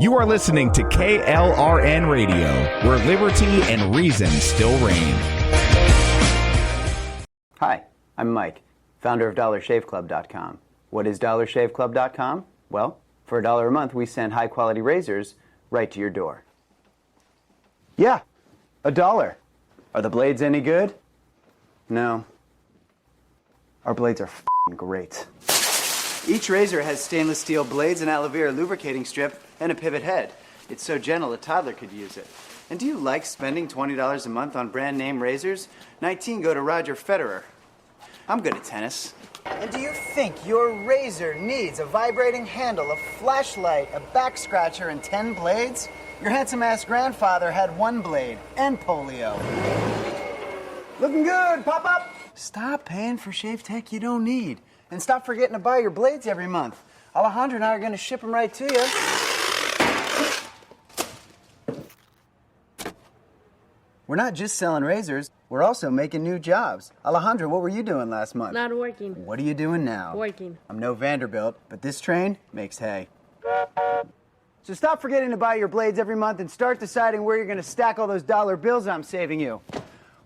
You are listening to KLRN Radio, where liberty and reason still reign. Hi, I'm Mike, founder of DollarShaveClub.com. What is DollarShaveClub.com? Well, for $1 a month, we send high-quality razors right to your door. Yeah, $1. Are the blades any good? No. Our blades are f***ing great. Each razor has stainless steel blades, an aloe vera lubricating strip, and a pivot head. It's so gentle a toddler could use it. And do you like spending $20 a month on brand name razors? 19 go to Roger Federer. I'm good at tennis. And do you think your razor needs a vibrating handle, a flashlight, a back scratcher, and 10 blades? Your handsome-ass grandfather had 1 blade and polio. Looking good, pop-up! Stop paying for shave tech you don't need. And stop forgetting to buy your blades every month. Alejandro and I are going to ship them right to you. We're not just selling razors, we're also making new jobs. Alejandro, what were you doing last month? Not working. What are you doing now? Working. I'm no Vanderbilt, but this train makes hay. So stop forgetting to buy your blades every month and start deciding where you're going to stack all those dollar bills I'm saving you.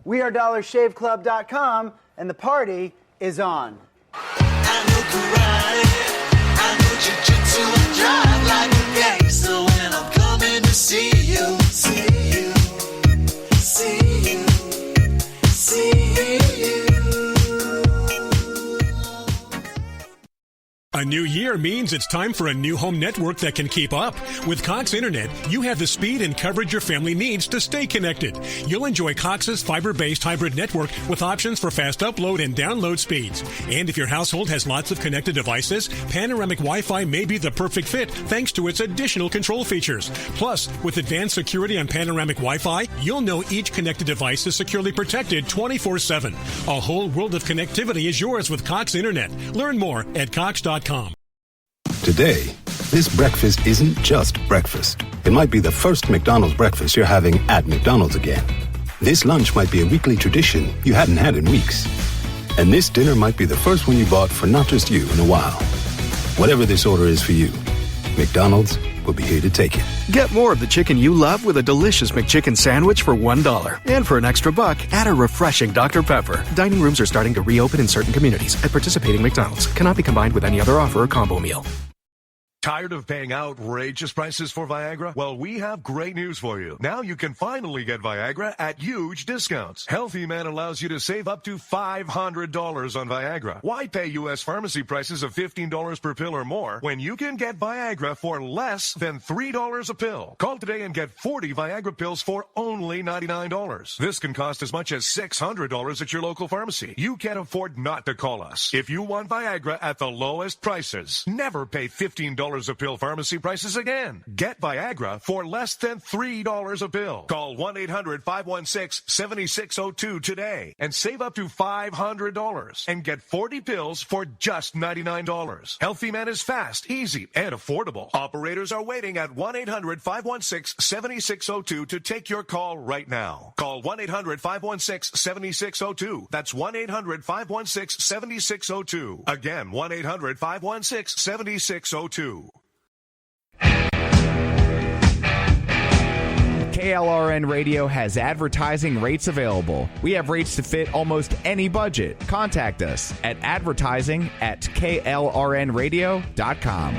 We are DollarShaveClub.com, and the party is on. I know karate, I know jiu-jitsu, and drive like a gangster when I'm coming to see you, see you, see you, see you. A new year means it's time for a new home network that can keep up. With Cox Internet, you have the speed and coverage your family needs to stay connected. You'll enjoy Cox's fiber-based hybrid network with options for fast upload and download speeds. And if your household has lots of connected devices, Panoramic Wi-Fi may be the perfect fit thanks to its additional control features. Plus, with advanced security on Panoramic Wi-Fi, you'll know each connected device is securely protected 24/7. A whole world of connectivity is yours with Cox Internet. Learn more at Cox.com. Today, this breakfast isn't just breakfast. It might be the first McDonald's breakfast you're having at McDonald's again. This lunch might be a weekly tradition you hadn't had in weeks. And this dinner might be the first one you bought for not just you in a while. Whatever this order is for you, McDonald's will be here to take it. Get more of the chicken you love with a delicious McChicken sandwich for $1. And for an extra $1, add a refreshing Dr. Pepper. Dining rooms are starting to reopen in certain communities at participating McDonald's. Cannot be combined with any other offer or combo meal. Tired of paying outrageous prices for Viagra? Well, we have great news for you. Now you can finally get Viagra at huge discounts. Healthy Man allows you to save up to $500 on Viagra. Why pay U.S. pharmacy prices of $15 per pill or more when you can get Viagra for less than $3 a pill? Call today and get 40 Viagra pills for only $99. This can cost as much as $600 at your local pharmacy. You can't afford not to call us. If you want Viagra at the lowest prices, never pay $15 a pill pharmacy prices again. Get Viagra for less than $3 a pill. Call 1-800-516-7602 today and save up to $500 and get 40 pills for just $99. Healthy Man is fast, easy, and affordable. Operators are waiting at 1-800-516-7602 to take your call right now. Call 1-800-516-7602. That's 1-800-516-7602. Again, 1-800-516-7602. KLRN Radio has advertising rates available. We have rates to fit almost any budget. Contact us at advertising@klrnradio.com.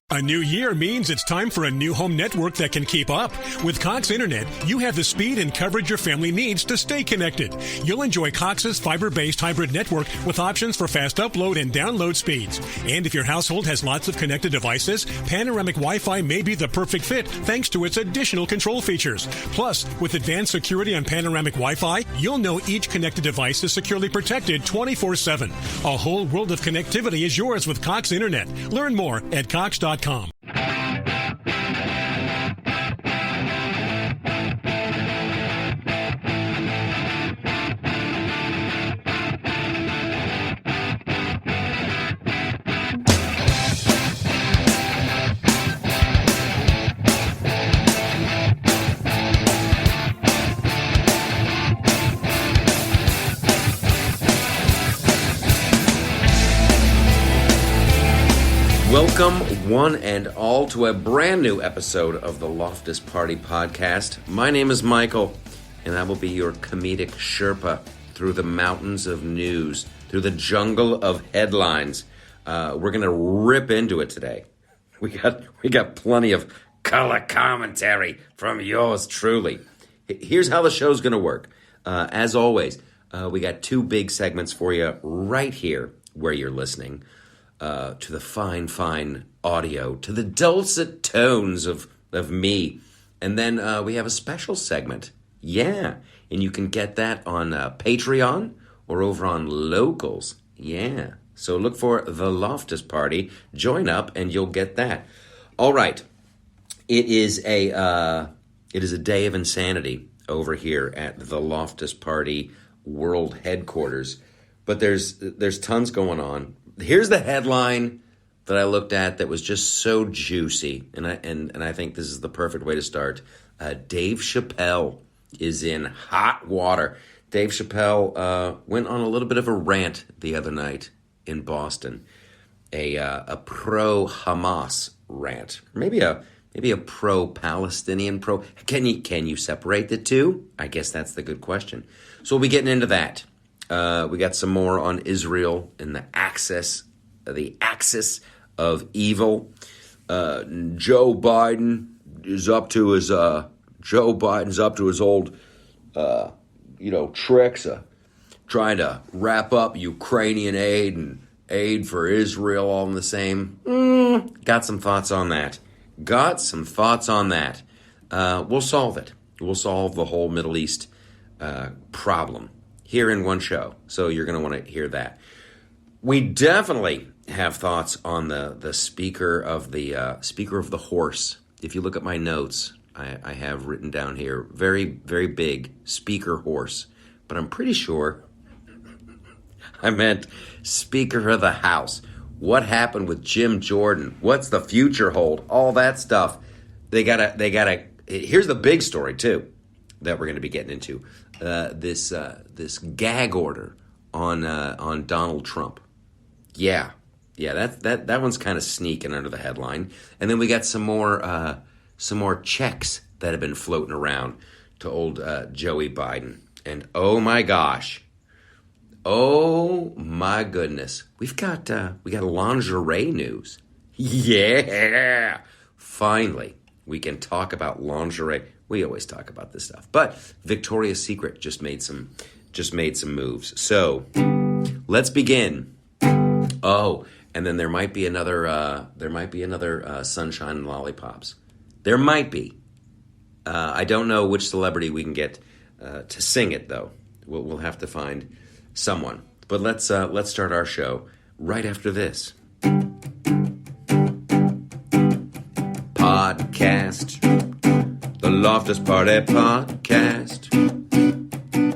A new year means it's time for a new home network that can keep up. With Cox Internet, you have the speed and coverage your family needs to stay connected. You'll enjoy Cox's fiber-based hybrid network with options for fast upload and download speeds. And if your household has lots of connected devices, Panoramic Wi-Fi may be the perfect fit thanks to its additional control features. Plus, with advanced security on Panoramic Wi-Fi, you'll know each connected device is securely protected 24/7. A whole world of connectivity is yours with Cox Internet. Learn more at Cox.com. Welcome, one and all, to a brand new episode of the Loftus Party Podcast. My name is Michael, and I will be your comedic Sherpa through the mountains of news, through the jungle of headlines. We're going to rip into it today. We got plenty of color commentary from yours truly. Here's how the show's going to work. As always, we got two big segments for you right here where you're listening. To the fine audio, to the dulcet tones of me. And then we have a special segment. Yeah. And you can get that on Patreon or over on Locals. Yeah. So look for the Loftus Party. Join up and you'll get that. All right. It is a day of insanity over here at the Loftus Party World Headquarters. But there's tons going on. Here's the headline that I looked at that was just so juicy, and I think this is the perfect way to start. Dave Chappelle is in hot water. Dave Chappelle went on a little bit of a rant the other night in Boston, a pro-Hamas rant, maybe a pro-Palestinian pro. Can you separate the two? I guess that's the good question. So we'll be getting into that. We got some more on Israel and the axis of evil. Joe Biden's up to his old, tricks of trying to wrap up Ukrainian aid and aid for Israel all in the same. Got some thoughts on that. We'll solve it. We'll solve the whole Middle East problem here in one show, so you're going to want to hear that. We definitely have thoughts on the speaker of the horse. If you look at my notes, I have written down here very, very big speaker horse, but I'm pretty sure I meant Speaker of the House. What happened with Jim Jordan? What's the future hold? All that stuff. They gotta. Here's the big story too that we're going to be getting into. This gag order on Donald Trump. Yeah, that one's kind of sneaking under the headline. And then we got some more checks that have been floating around to old Joey Biden. And oh my goodness, we got lingerie news. Yeah, finally we can talk about lingerie. We always talk about this stuff, but Victoria's Secret just made some moves. So let's begin. Oh, and then there might be another Sunshine and Lollipops. There might be. I don't know which celebrity we can get to sing it though. We'll have to find someone. But let's start our show right after this. Podcast. The Loftus Party Podcast.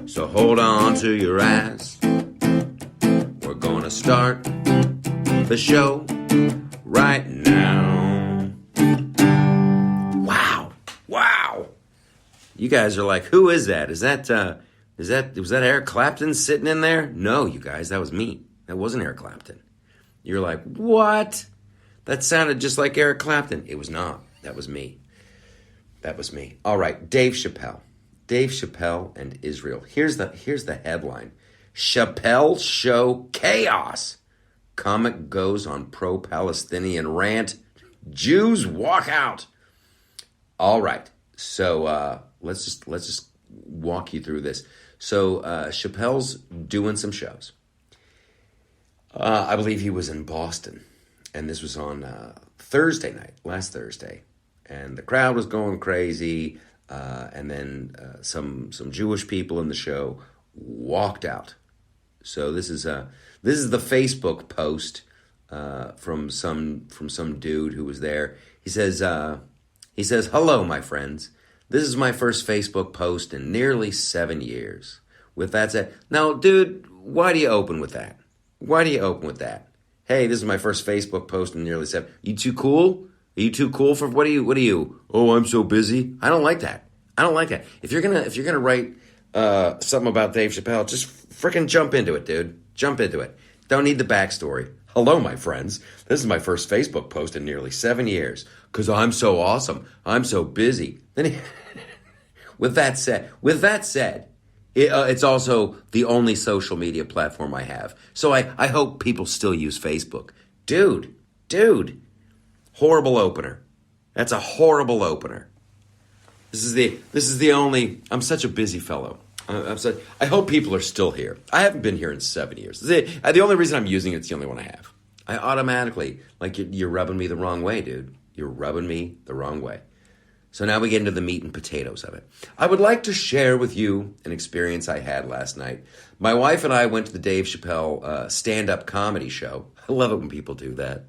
So hold on to your ass. We're gonna start the show right now. Wow. You guys are like, who is that? Was that Eric Clapton sitting in there? No, you guys, that was me. That wasn't Eric Clapton. You're like, what? That sounded just like Eric Clapton. It was not. That was me. All right, Dave Chappelle and Israel. Here's the headline. Chappelle show chaos. Comic goes on pro-Palestinian rant. Jews walk out. All right. So let's just walk you through this. So Chappelle's doing some shows. I believe he was in Boston, and this was on Thursday night, last Thursday. And the crowd was going crazy, and then some Jewish people in the show walked out. So this is the Facebook post from some dude who was there. He says, "Hello, my friends. This is my first Facebook post in nearly 7 years." With that said, now, dude, why do you open with that? Hey, this is my first Facebook post in nearly 7. You too cool? Are you too cool for what are you? Oh, I'm so busy. I don't like that. If you're gonna write something about Dave Chappelle, just frickin' jump into it, dude. Jump into it. Don't need the backstory. Hello, my friends. This is my first Facebook post in nearly 7 years because I'm so awesome. I'm so busy. With that said, it's also the only social media platform I have. So I hope people still use Facebook. Dude, horrible opener. That's a horrible opener. This is the only. I'm such a busy fellow. I hope people are still here. I haven't been here in 7 years. The only reason I'm using it's the only one I have. I automatically, like, you're rubbing me the wrong way, dude. You're rubbing me the wrong way. So now we get into the meat and potatoes of it. I would like to share with you an experience I had last night. My wife and I went to the Dave Chappelle stand-up comedy show. I love it when people do that.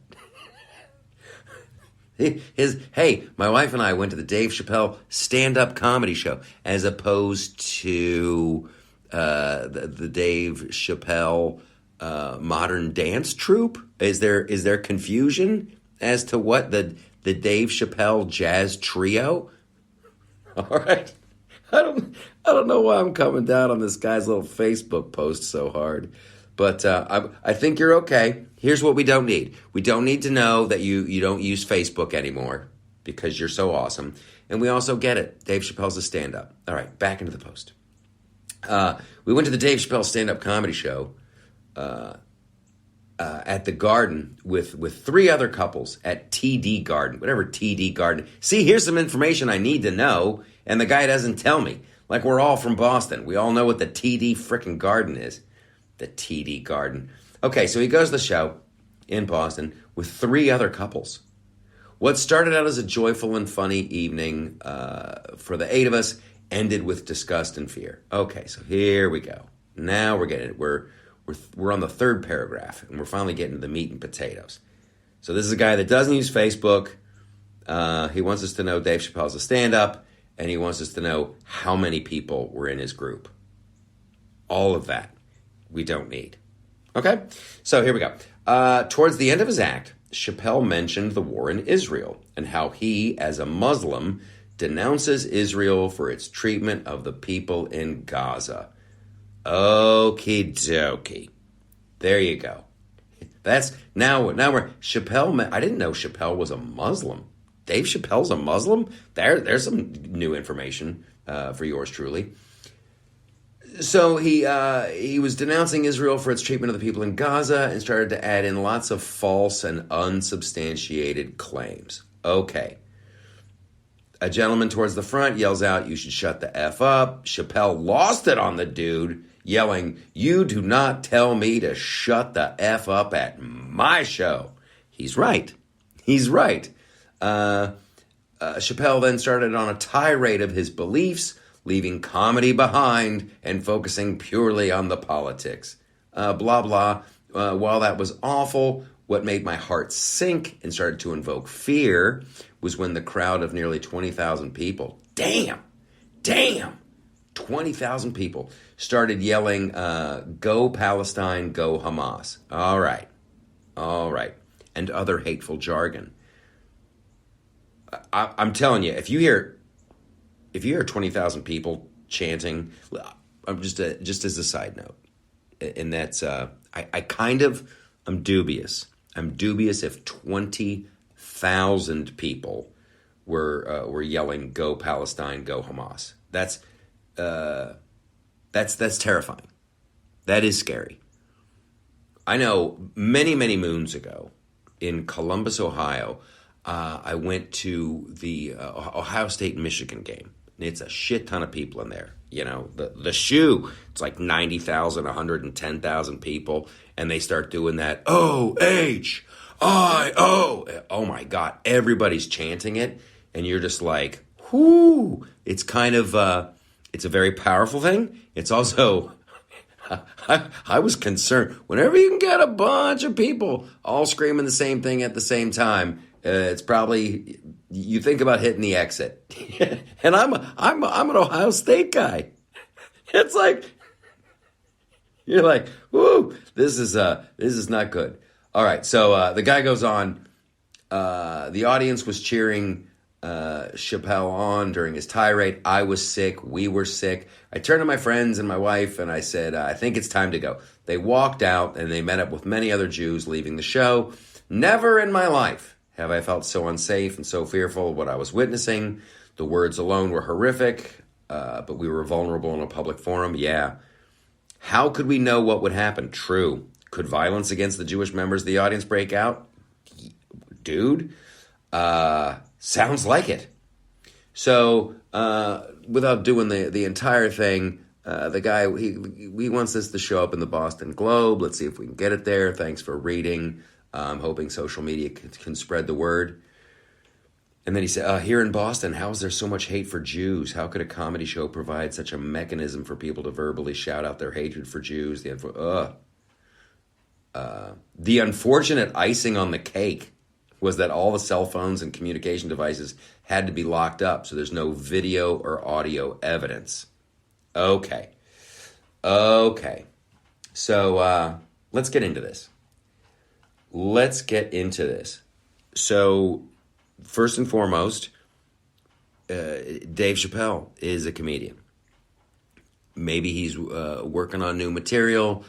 My wife and I went to the Dave Chappelle stand-up comedy show as opposed to the Dave Chappelle modern dance troupe. Is there confusion as to what the Dave Chappelle jazz trio? All right, I don't know why I'm coming down on this guy's little Facebook post so hard. But I think you're okay. Here's what we don't need. We don't need to know that you don't use Facebook anymore because you're so awesome. And we also get it. Dave Chappelle's a stand-up. All right, back into the post. We went to the Dave Chappelle stand-up comedy show at the Garden with 3 other couples at TD Garden, whatever TD Garden. See, here's some information I need to know, and the guy doesn't tell me. Like, we're all from Boston. We all know what the TD frickin' Garden is. The TD Garden. Okay, so he goes to the show in Boston with 3 other couples. What started out as a joyful and funny evening for the 8 of us ended with disgust and fear. Okay, so here we go. Now we're getting it. We're on the 3rd paragraph, and we're finally getting to the meat and potatoes. So this is a guy that doesn't use Facebook. He wants us to know Dave Chappelle's a stand-up, and he wants us to know how many people were in his group. All of that we don't need. Okay? So here we go. Towards the end of his act, Chappelle mentioned the war in Israel and how he, as a Muslim, denounces Israel for its treatment of the people in Gaza. Okie dokie. There you go. That's now we're Chappelle. I didn't know Chappelle was a Muslim. Dave Chappelle's a Muslim? There's some new information for yours truly. So he was denouncing Israel for its treatment of the people in Gaza and started to add in lots of false and unsubstantiated claims. Okay. A gentleman towards the front yells out, "You should shut the F up." Chappelle lost it on the dude, yelling, "You do not tell me to shut the F up at my show." He's right. He's right. Chappelle then started on a tirade of his beliefs, leaving comedy behind and focusing purely on the politics. Blah, blah. While that was awful, what made my heart sink and started to invoke fear was when the crowd of nearly 20,000 people, damn, 20,000 people started yelling, "Go Palestine, go Hamas." All right. And other hateful jargon. I'm telling you, if you hear 20,000 people chanting, just as a side note, and that's I'm dubious. I'm dubious if 20,000 people were yelling, "Go Palestine, go Hamas." That's terrifying. That is scary. I know many moons ago in Columbus, Ohio, I went to the Ohio State-Michigan game. And it's a shit ton of people in there. You know, the shoe, it's like 90,000, 110,000 people. And they start doing that, O-H-I-O. Oh, my God. Everybody's chanting it. And you're just like, whoo. It's kind of, it's a very powerful thing. It's also, I was concerned. Whenever you can get a bunch of people all screaming the same thing at the same time, it's probably, you think about hitting the exit. And I'm an Ohio State guy. It's like, you're like, whoo, this is not good. All right, so the guy goes on. The audience was cheering Chappelle on during his tirade. I was sick. We were sick. I turned to my friends and my wife and I said, I think it's time to go. They walked out and they met up with many other Jews leaving the show. Never in my life have I felt so unsafe and so fearful of what I was witnessing. The words alone were horrific, but we were vulnerable in a public forum. Yeah. How could we know what would happen? True. Could violence against the Jewish members of the audience break out? Dude, sounds like it. So, without doing the entire thing, the guy, he wants this to show up in the Boston Globe. Let's see if we can get it there. Thanks for reading. I'm hoping social media can spread the word. And then he said, here in Boston, how is there so much hate for Jews? How could a comedy show provide such a mechanism for people to verbally shout out their hatred for Jews? The unfortunate icing on the cake was that all the cell phones and communication devices had to be locked up, so there's no video or audio evidence. Okay. So let's get into this. So first and foremost, Dave Chappelle is a comedian. Maybe he's working on new material,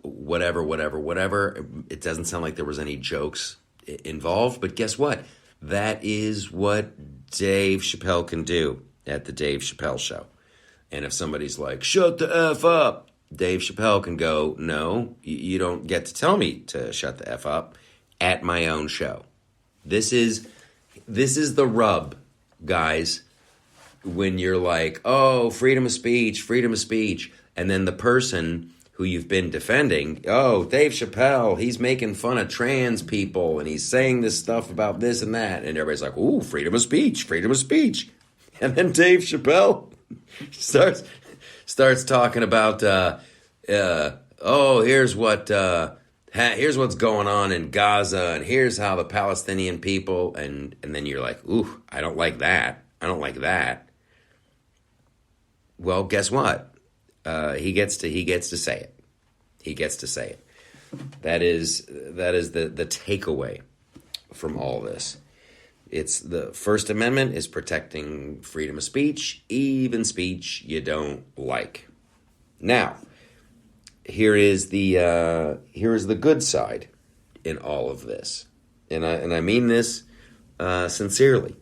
whatever. It doesn't sound like there was any jokes involved, but guess what? That is what Dave Chappelle can do at the Dave Chappelle Show. And if somebody's like, shut the F up, Dave Chappelle can go, no, you don't get to tell me to shut the F up at my own show. This is the rub, guys, when you're like, oh, freedom of speech. And then the person who you've been defending, oh, Dave Chappelle, he's making fun of trans people and he's saying this stuff about this and that. And everybody's like, ooh, freedom of speech. And then Dave Chappelle starts talking about, here's what's going on in Gaza, and here's how the Palestinian people, and then you're like, ooh, I don't like that. Well, guess what? He gets to say it. That is the takeaway from all this. It's the First Amendment is protecting freedom of speech, even speech you don't like. Now, here is the good side in all of this, and I mean this sincerely,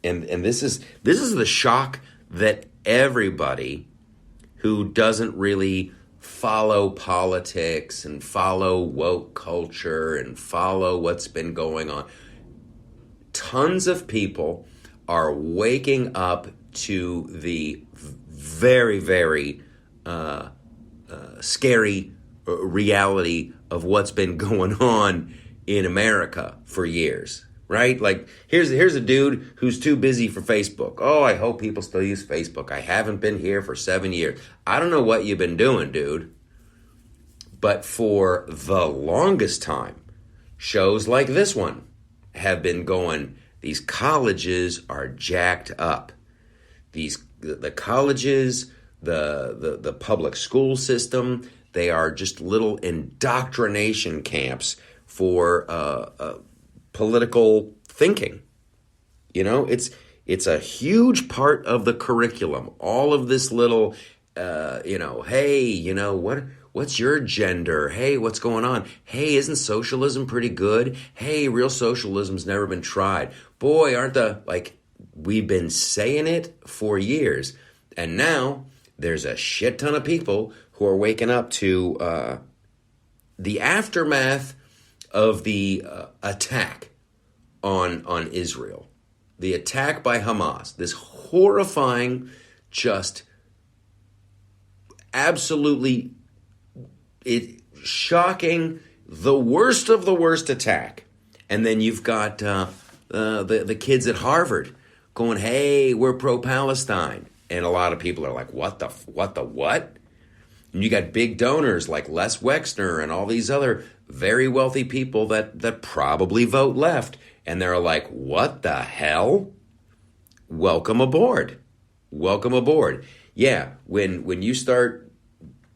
and this is the shock that everybody who doesn't really follow politics and follow woke culture and follow what's been going on. Tons of people are waking up to the very, very scary reality of what's been going on in America for years, right? Like, here's a dude who's too busy for Facebook. Oh, I hope people still use Facebook. I haven't been here for 7 years. I don't know what you've been doing, dude. But for the longest time, shows like this one have been going, these colleges are jacked up. The colleges, the public school system, they are just little indoctrination camps for political thinking. You know, it's a huge part of the curriculum. All of this little, hey, what's your gender? Hey, what's going on? Hey, isn't socialism pretty good? Hey, real socialism's never been tried. Boy, we've been saying it for years. And now there's a shit ton of people who are waking up to the aftermath of the attack on Israel. The attack by Hamas. This horrifying, just absolutely shocking, the worst of the worst attack. And then you've got the kids at Harvard going, hey, we're pro-Palestine. And a lot of people are like, what? And you got big donors like Les Wexner and all these other very wealthy people that probably vote left. And they're like, what the hell? Welcome aboard. Yeah, when you start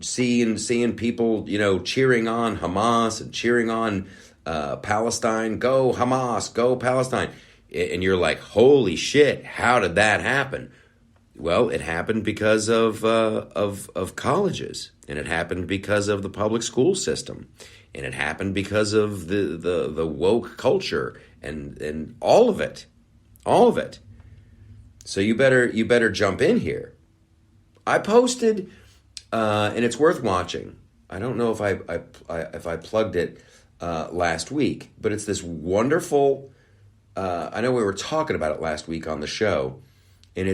seeing people, cheering on Hamas and cheering on Palestine, go Hamas, go Palestine. And you're like, holy shit, how did that happen? Well, it happened because of colleges, and it happened because of the public school system, and it happened because of the woke culture, and all of it. So you better jump in here. I posted, and it's worth watching. I don't know if I plugged it last week, but it's this wonderful. I know we were talking about it last week on the show, and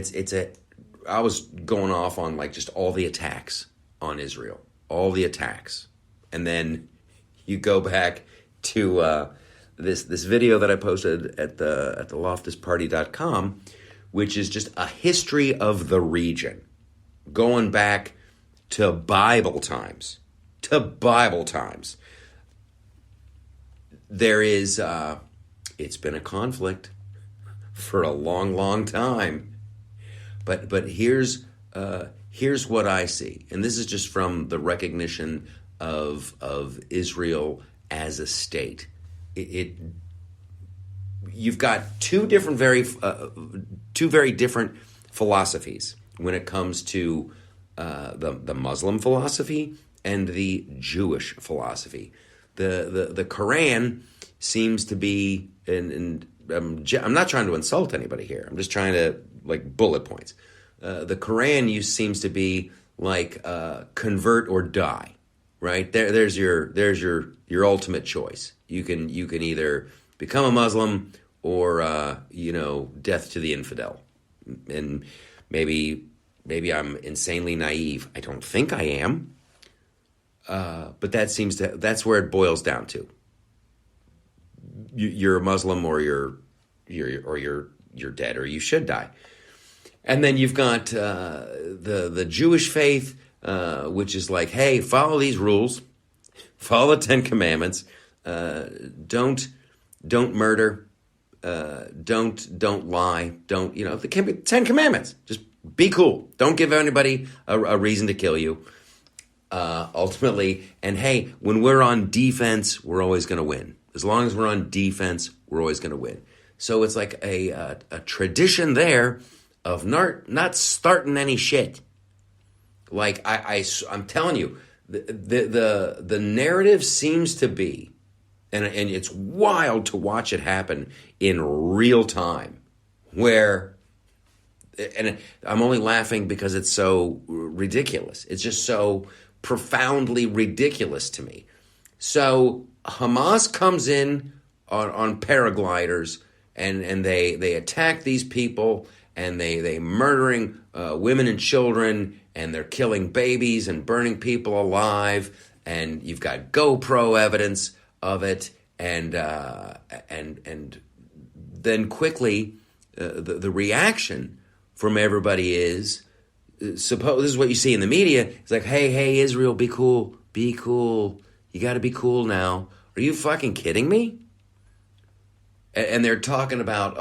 I was going off on like just all the attacks on Israel, all the attacks, and then you go back to this video that I posted at the loftusparty.com, which is just a history of the region, going back to Bible times. There is, it's been a conflict for a long, long time. But here's what I see, and this is just from the recognition of Israel as a state. You've got two very different philosophies when it comes to the Muslim philosophy and the Jewish philosophy. The Quran seems to be, and I'm not trying to insult anybody here. I'm just trying to like bullet points. The Quran seems to be like convert or die, right? There's your ultimate choice. You can either become a Muslim or death to the infidel. And maybe I'm insanely naive. I don't think I am. But that's where it boils down to. You're a Muslim or you're dead, or you should die. And then you've got the Jewish faith, which is like, hey, follow these rules, follow the 10 Commandments, don't murder, don't lie, don't the 10 Commandments. Just be cool. Don't give anybody a reason to kill you. Ultimately, and hey, when we're on defense, we're always going to win. As long as we're on defense, we're always going to win. So it's like a tradition there of not starting any shit. Like I'm telling you, the narrative seems to be, and it's wild to watch it happen in real time, where, and I'm only laughing because it's so ridiculous. It's just so profoundly ridiculous to me. So Hamas comes in on paragliders, and they attack these people, and they murdering women and children, and they're killing babies and burning people alive, and you've got GoPro evidence of it, and then quickly the reaction from everybody is, suppose this is what you see in the media. It's like, hey, Israel, be cool. You got to be cool now. Are you fucking kidding me? And they're talking about,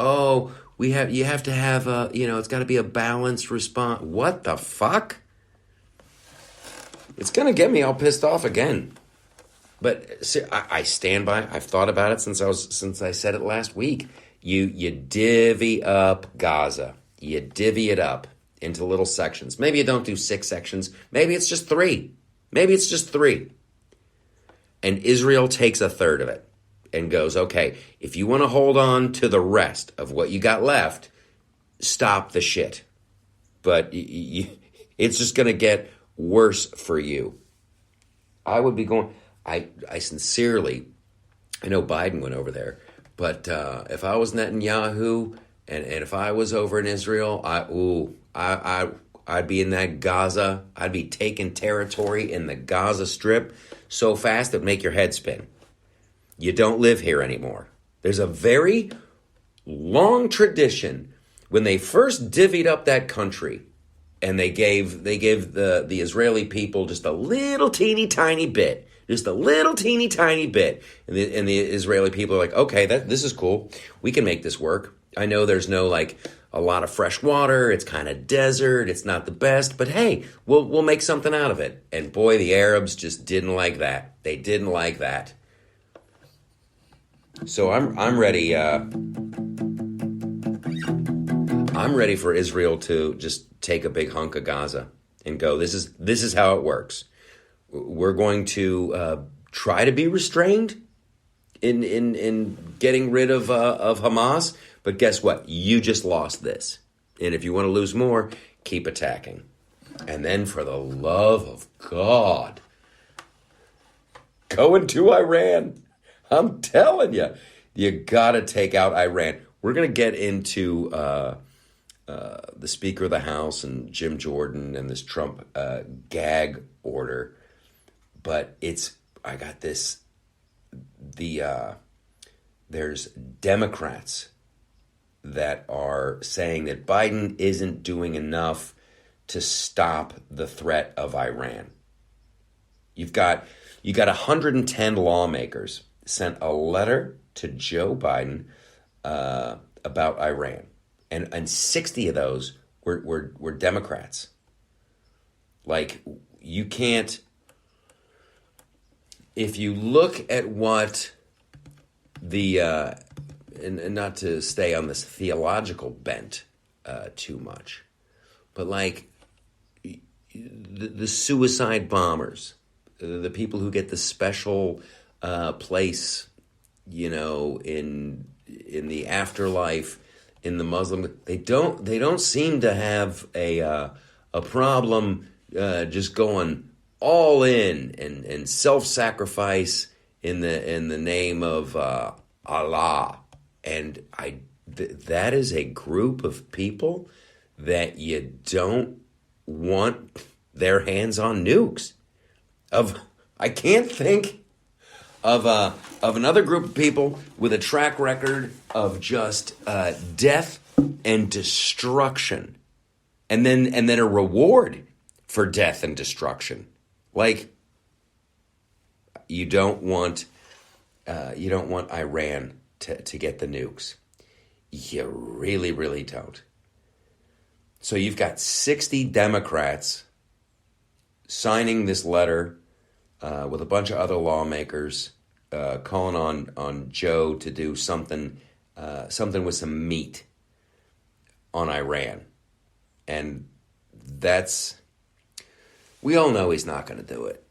you have to have it's got to be a balanced response. What the fuck? It's gonna get me all pissed off again. But I stand by. I've thought about it since I said it last week. You divvy up Gaza. You divvy it up into little sections. Maybe you don't do 6 sections. Maybe it's just 3. And Israel takes a third of it and goes, okay, if you want to hold on to the rest of what you got left, stop the shit. But it's just going to get worse for you. I would be going, I sincerely, I know Biden went over there, but if I was Netanyahu and if I was over in Israel, I'd be in that Gaza. I'd be taking territory in the Gaza Strip so fast it'd make your head spin. You don't live here anymore. There's a very long tradition. When they first divvied up that country, and they gave the Israeli people just a little teeny tiny bit, and the Israeli people are like, okay, this is cool. We can make this work. I know there's no a lot of fresh water. It's kind of desert. It's not the best, but hey, we'll make something out of it. And boy, the Arabs just didn't like that. They didn't like that. So I'm ready. I'm ready for Israel to just take a big hunk of Gaza and go, this is how it works. We're going to try to be restrained in getting rid of Hamas, but guess what? You just lost this. And if you want to lose more, keep attacking. And then for the love of God, go into Iran. I'm telling you, you got to take out Iran. We're going to get into the Speaker of the House and Jim Jordan and this Trump gag order. But I got this, there's Democrats that are saying that Biden isn't doing enough to stop the threat of Iran. You got 110 lawmakers sent a letter to Joe Biden about Iran, and 60 of those were Democrats. Like, you can't. If you look at what the and not to stay on this theological bent too much, but like the suicide bombers, the people who get the special place, in the afterlife, in the Muslim, they don't seem to have a problem just going all in and self-sacrifice in the name of Allah. And that is a group of people that you don't want their hands on nukes. I can't think of another group of people with a track record of just death and destruction, and then a reward for death and destruction. Like, you don't want Iran to get the nukes. You really, really don't. So you've got 60 Democrats signing this letter with a bunch of other lawmakers calling on Joe to do something with some meat on Iran. And we all know he's not going to do it.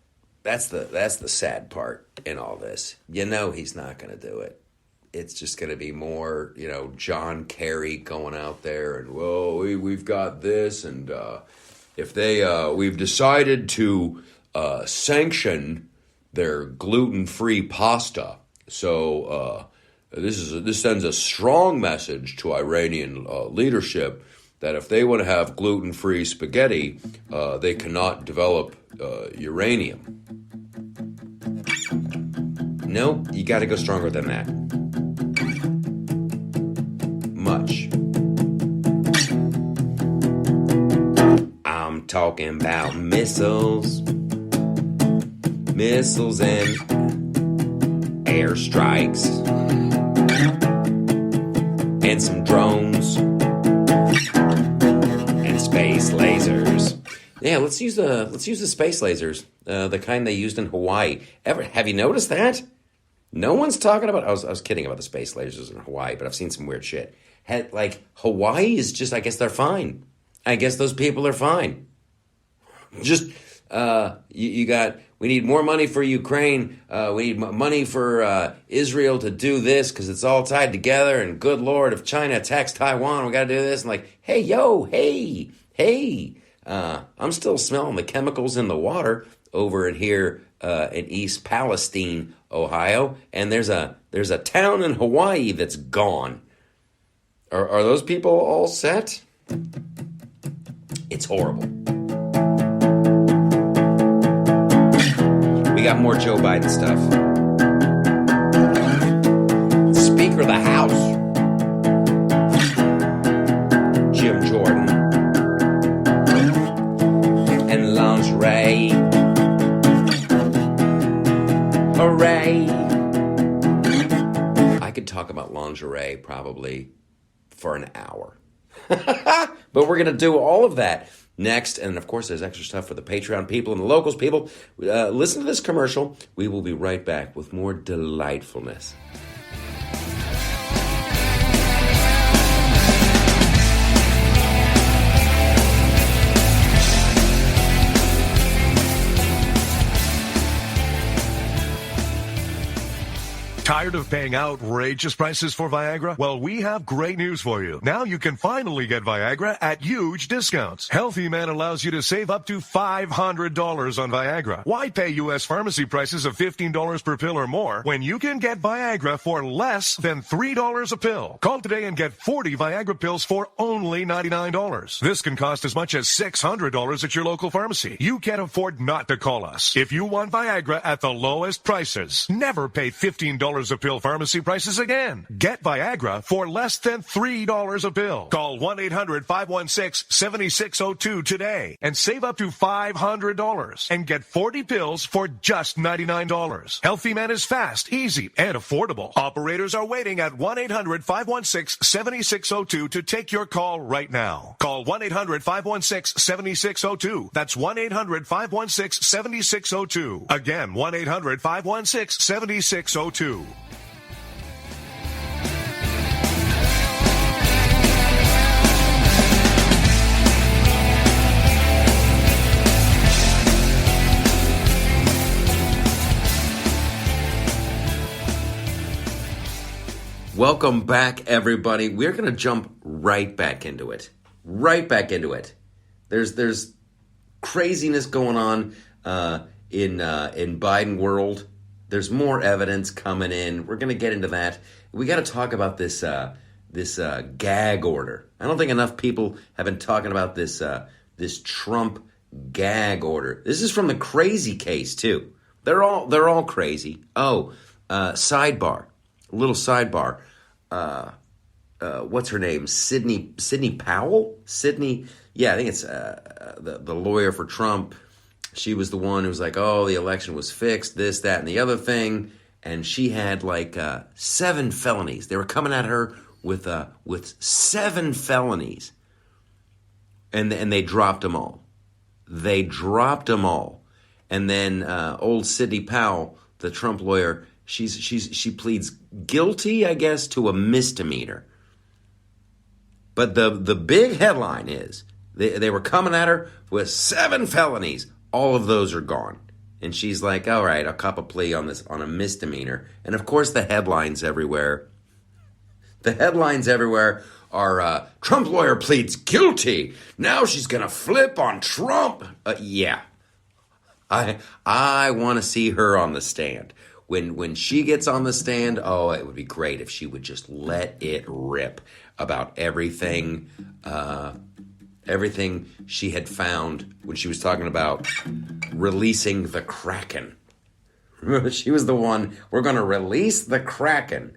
That's the sad part in all this. He's not going to do it. It's just going to be more, John Kerry going out there and, well, we've got this, and if we've decided to sanction their gluten-free pasta, so this sends a strong message to Iranian leadership that if they want to have gluten-free spaghetti, they cannot develop uranium. No, you got to go stronger than that. Much. I'm talking about missiles and airstrikes and some drones and space lasers. Yeah, let's use the space lasers, the kind they used in Hawaii. Have you noticed that? No one's talking about. I was kidding about the space lasers in Hawaii, but I've seen some weird shit. Hawaii is just. I guess they're fine. I guess those people are fine. Just you got. We need more money for Ukraine. We need money for Israel to do this because it's all tied together. And good Lord, if China attacks Taiwan, we got to do this. And like, hey, I'm still smelling the chemicals in the water over in here in East Palestine, Ohio. And there's a town in Hawaii that's gone. Are those people all set? It's horrible. We got more Joe Biden stuff. Speaker of the House, Jim Jordan, and lingerie. Hooray! I could talk about lingerie probably for an hour. But we're going to do all of that next. And of course, there's extra stuff for the Patreon people and the locals people. Listen to this commercial. We will be right back with more delightfulness. Tired of paying outrageous prices for Viagra? Well, we have great news for you. Now you can finally get Viagra at huge discounts. Healthy Man allows you to save up to $500 on Viagra. Why pay U.S. pharmacy prices of $15 per pill or more when you can get Viagra for less than $3 a pill? Call today and get 40 Viagra pills for only $99. This can cost as much as $600 at your local pharmacy. You can't afford not to call us. If you want Viagra at the lowest prices, never pay $15 a pill pharmacy prices again. Get Viagra for less than $3 a pill. Call 1-800-516-7602 today and save up to $500 and get 40 pills for just $99. Healthy Man is fast, easy, and affordable. Operators are waiting at 1-800-516-7602 to take your call right now. Call 1-800-516-7602. That's 1-800-516-7602. Again, 1-800-516-7602. Welcome back, everybody. We're going to jump right back into it. Right back into it. There's craziness going on in Biden world. There's more evidence coming in. We're going to get into that. We got to talk about this gag order. I don't think enough people have been talking about this Trump gag order. This is from the crazy case too. They're all crazy. Sidebar. A little sidebar. What's her name? Sidney Powell? Yeah, I think it's the lawyer for Trump. She was the one who was like, oh, the election was fixed, this, that, and the other thing. And she had like 7 felonies. They were coming at her with 7 felonies. And they dropped them all. And then old Sidney Powell, the Trump lawyer, she pleads guilty, I guess, to a misdemeanor. But the big headline is they were coming at her with 7 felonies. All of those are gone. And she's like, all right, I'll cop a plea on a misdemeanor. And of course the headlines everywhere are Trump lawyer pleads guilty. Now she's going to flip on Trump. Yeah. I want to see her on the stand. When she gets on the stand, oh, it would be great if she would just let it rip about everything she had found when she was talking about releasing the Kraken. She was the one, we're going to release the Kraken.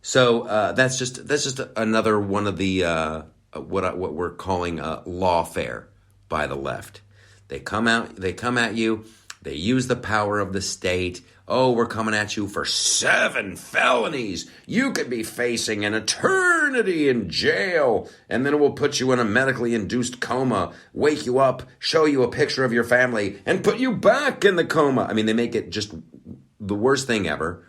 So that's just another one of the what we're calling lawfare by the left. They come at you. They use the power of the state. Oh, we're coming at you for 7 felonies. You could be facing an eternity in jail, and then it will put you in a medically induced coma, wake you up, show you a picture of your family, and put you back in the coma. I mean, they make it just the worst thing ever.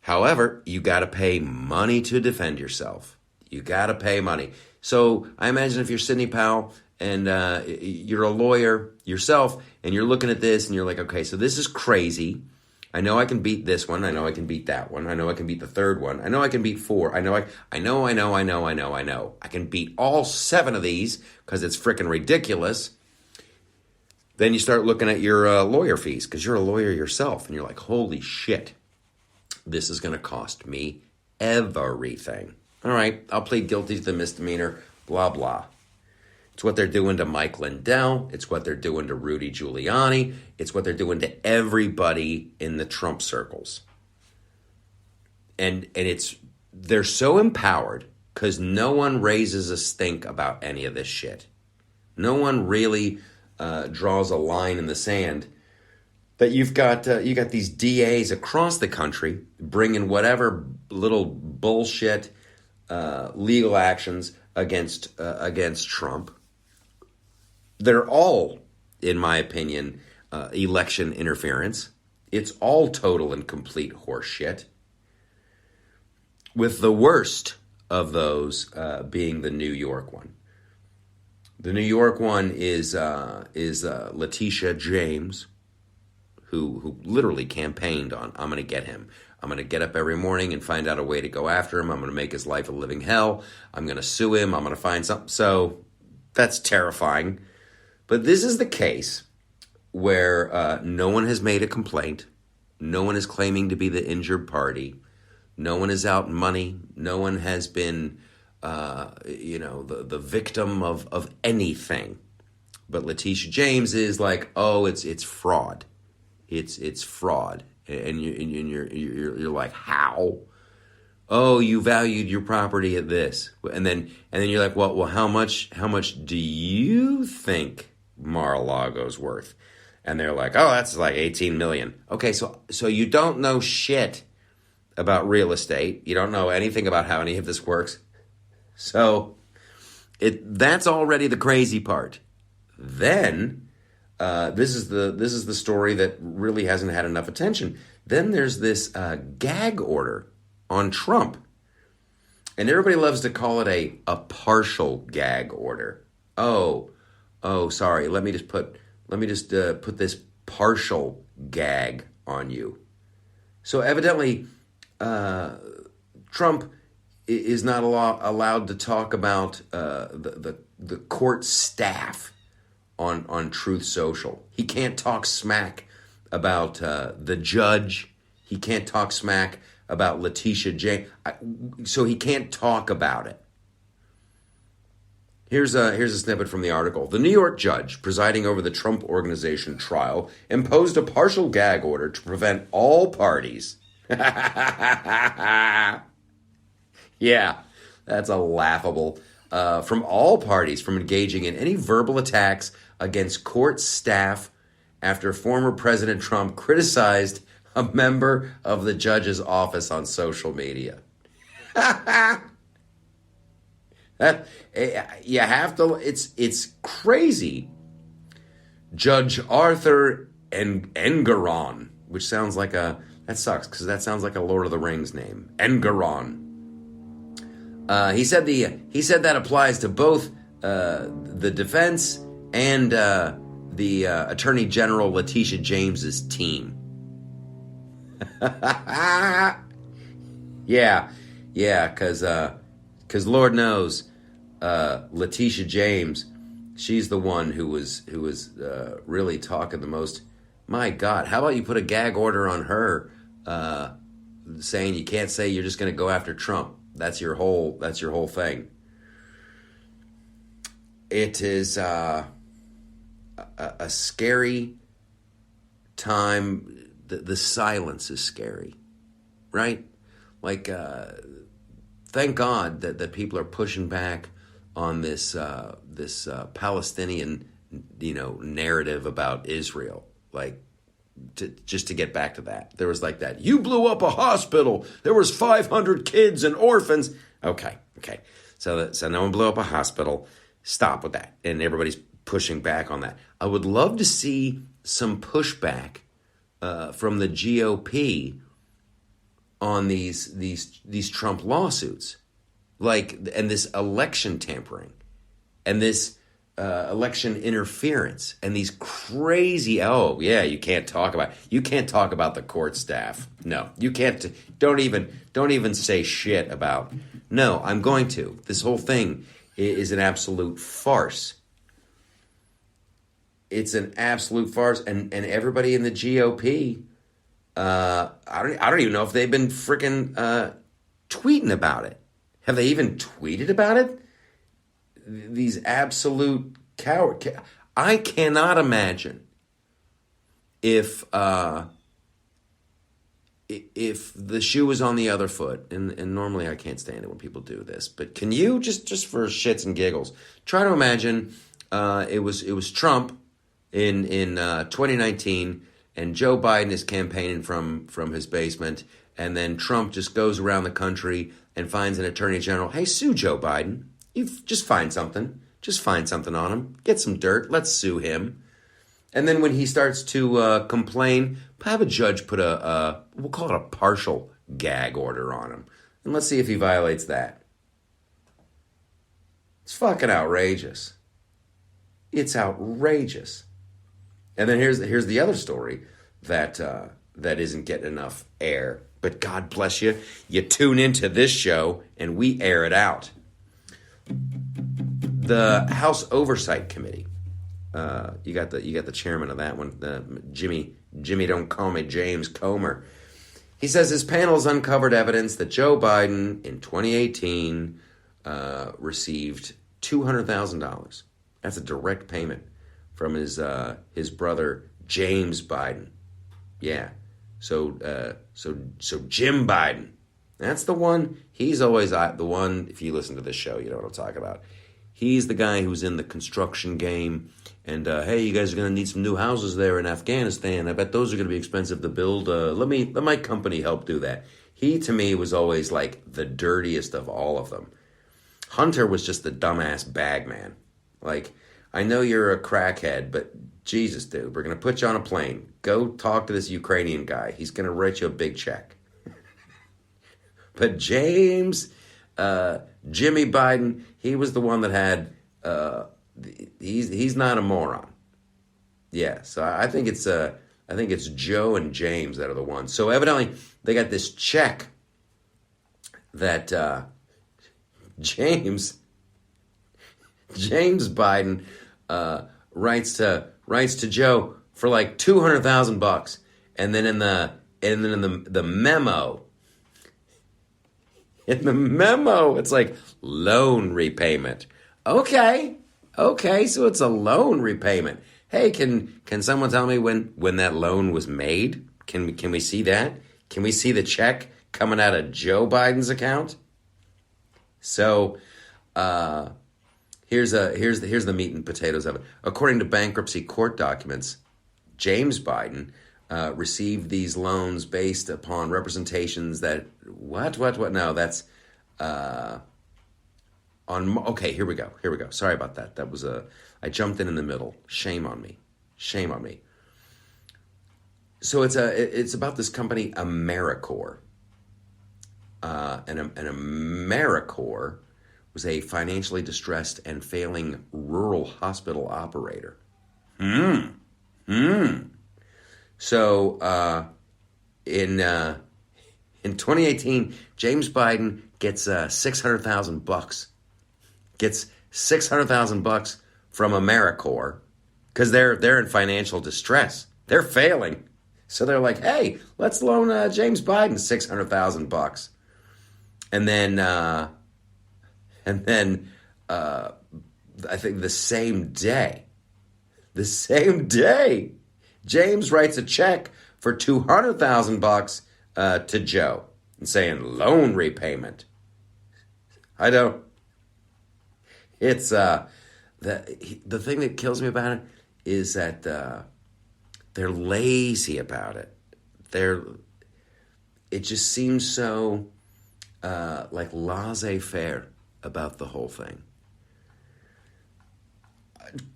However, you got to pay money to defend yourself. You got to pay money. So I imagine if you're Sidney Powell and you're a lawyer yourself, and you're looking at this, and you're like, okay, so this is crazy. I know I can beat this one. I know I can beat that one. I know I can beat the third one. I know I can beat 4. I know. I can beat all 7 of these because it's freaking ridiculous. Then you start looking at your lawyer fees because you're a lawyer yourself, and you're like, holy shit, this is going to cost me everything. All right, I'll plead guilty to the misdemeanor, blah, blah. It's what they're doing to Mike Lindell. It's what they're doing to Rudy Giuliani. It's what they're doing to everybody in the Trump circles. And they're so empowered because no one raises a stink about any of this shit. No one really draws a line in the sand. That you've got these DAs across the country bringing whatever little bullshit legal actions against Trump. They're all, in my opinion, election interference. It's all total and complete horseshit. With the worst of those being the New York one. The New York one is Letitia James, who literally campaigned on, I'm going to get him. I'm going to get up every morning and find out a way to go after him. I'm going to make his life a living hell. I'm going to sue him. I'm going to find something. So that's terrifying. But this is the case where no one has made a complaint. No one is claiming to be the injured party. No one is out money. No one has been, the victim of anything. But Letitia James is like, oh, it's fraud. It's fraud. And you're like, how? Oh, you valued your property at this, and then you're like, well, how much do you think Mar-a-Lago's worth? And they're like, oh, that's like 18 million. Okay, so you don't know shit about real estate. You don't know anything about how any of this works. So that's already the crazy part. Then. This is the story that really hasn't had enough attention. Then there's this gag order on Trump, and everybody loves to call it a partial gag order. Oh, sorry. Let me just put this partial gag on you. So evidently, Trump is not allowed to talk about the court staff on Truth Social. He can't talk smack about the judge. He can't talk smack about Letitia James. So he can't talk about it. Here's a snippet from the article. The New York judge presiding over the Trump Organization trial imposed a partial gag order to prevent all parties. Yeah, that's a laughable. From all parties from engaging in any verbal attacks against court staff after former President Trump criticized a member of the judge's office on social media. You have to, it's crazy. Judge Arthur Engoron, which sounds like that sucks because that sounds like a Lord of the Rings name. Engoron. He said that applies to both the defense and the Attorney General Letitia James's team. yeah, because Lord knows Letitia James, she's the one who was really talking the most. My God, how about you put a gag order on her, saying you can't say you're just going to go after Trump. That's your whole thing. It is a scary time. The silence is scary, right? Like, thank God that people are pushing back on this Palestinian, narrative about Israel. Like, just to get back to that, there was like that. You blew up a hospital. There was 500 kids and orphans. Okay. So no one blew up a hospital. Stop with that. And everybody's pushing back on that. I would love to see some pushback from the GOP on these Trump lawsuits, and this election tampering, and this election interference, and these crazy. Oh yeah, you can't talk about the court staff. No, you can't. Don't even say shit about. No, I'm going to. This whole thing is an absolute farce. It's an absolute farce, and everybody in the GOP, I don't even know if they've been freaking tweeting about it. Have they even tweeted about it? These absolute cowards. I cannot imagine if the shoe was on the other foot, and normally I can't stand it when people do this, but can you just for shits and giggles try to imagine it was Trump in 2019, and Joe Biden is campaigning from his basement, and then Trump just goes around the country and finds an attorney general. Hey, sue Joe Biden. You just find something. Just find something on him. Get some dirt. Let's sue him. And then when he starts to complain, have a judge put we'll call it a partial gag order on him. And let's see if he violates that. It's fucking outrageous. It's outrageous. And then here's the other story that isn't getting enough air. But God bless you. You tune into this show, and we air it out. The House Oversight Committee. You got the chairman of that one, Jimmy. Don't call me James Comer. He says his panel's uncovered evidence that Joe Biden in 2018 received $200,000. That's a direct payment from his brother James Biden. Yeah. So Jim Biden, that's the one. He's always the one. If you listen to this show, you know what I'm talking about. He's the guy who's in the construction game. And hey, you guys are going to need some new houses there in Afghanistan. I bet those are going to be expensive to build. Let my company help do that. He, to me, was always like the dirtiest of all of them. Hunter was just the dumbass bag man. Like, I know you're a crackhead, but Jesus, dude, we're going to put you on a plane. Go talk to this Ukrainian guy. He's going to write you a big check. But Jimmy Biden, he was the one that had, he's not a moron. Yeah, so I think it's Joe and James that are the ones. So evidently they got this check that James Biden writes to Joe for like $200,000, and then in the memo, it's like loan repayment. Okay, so it's a loan repayment. Hey, can someone tell me when that loan was made? Can we see that? Can we see the check coming out of Joe Biden's account? So, here's the meat and potatoes of it. According to bankruptcy court documents, James Biden received these loans based upon representations that what? No, that's okay. Here we go. Sorry about that. That was I jumped in the middle. Shame on me. So it's about this company AmeriCorps, and AmeriCorps was a financially distressed and failing rural hospital operator. So in 2018, James Biden gets $600,000. Gets $600,000 from AmeriCorps because they're in financial distress. They're failing, so they're like, "Hey, let's loan James Biden $600,000." And then I think the same day, James writes a check for $200,000 to Joe and saying loan repayment. It's the thing that kills me about it is that they're lazy about it. It just seems so like laissez-faire about the whole thing.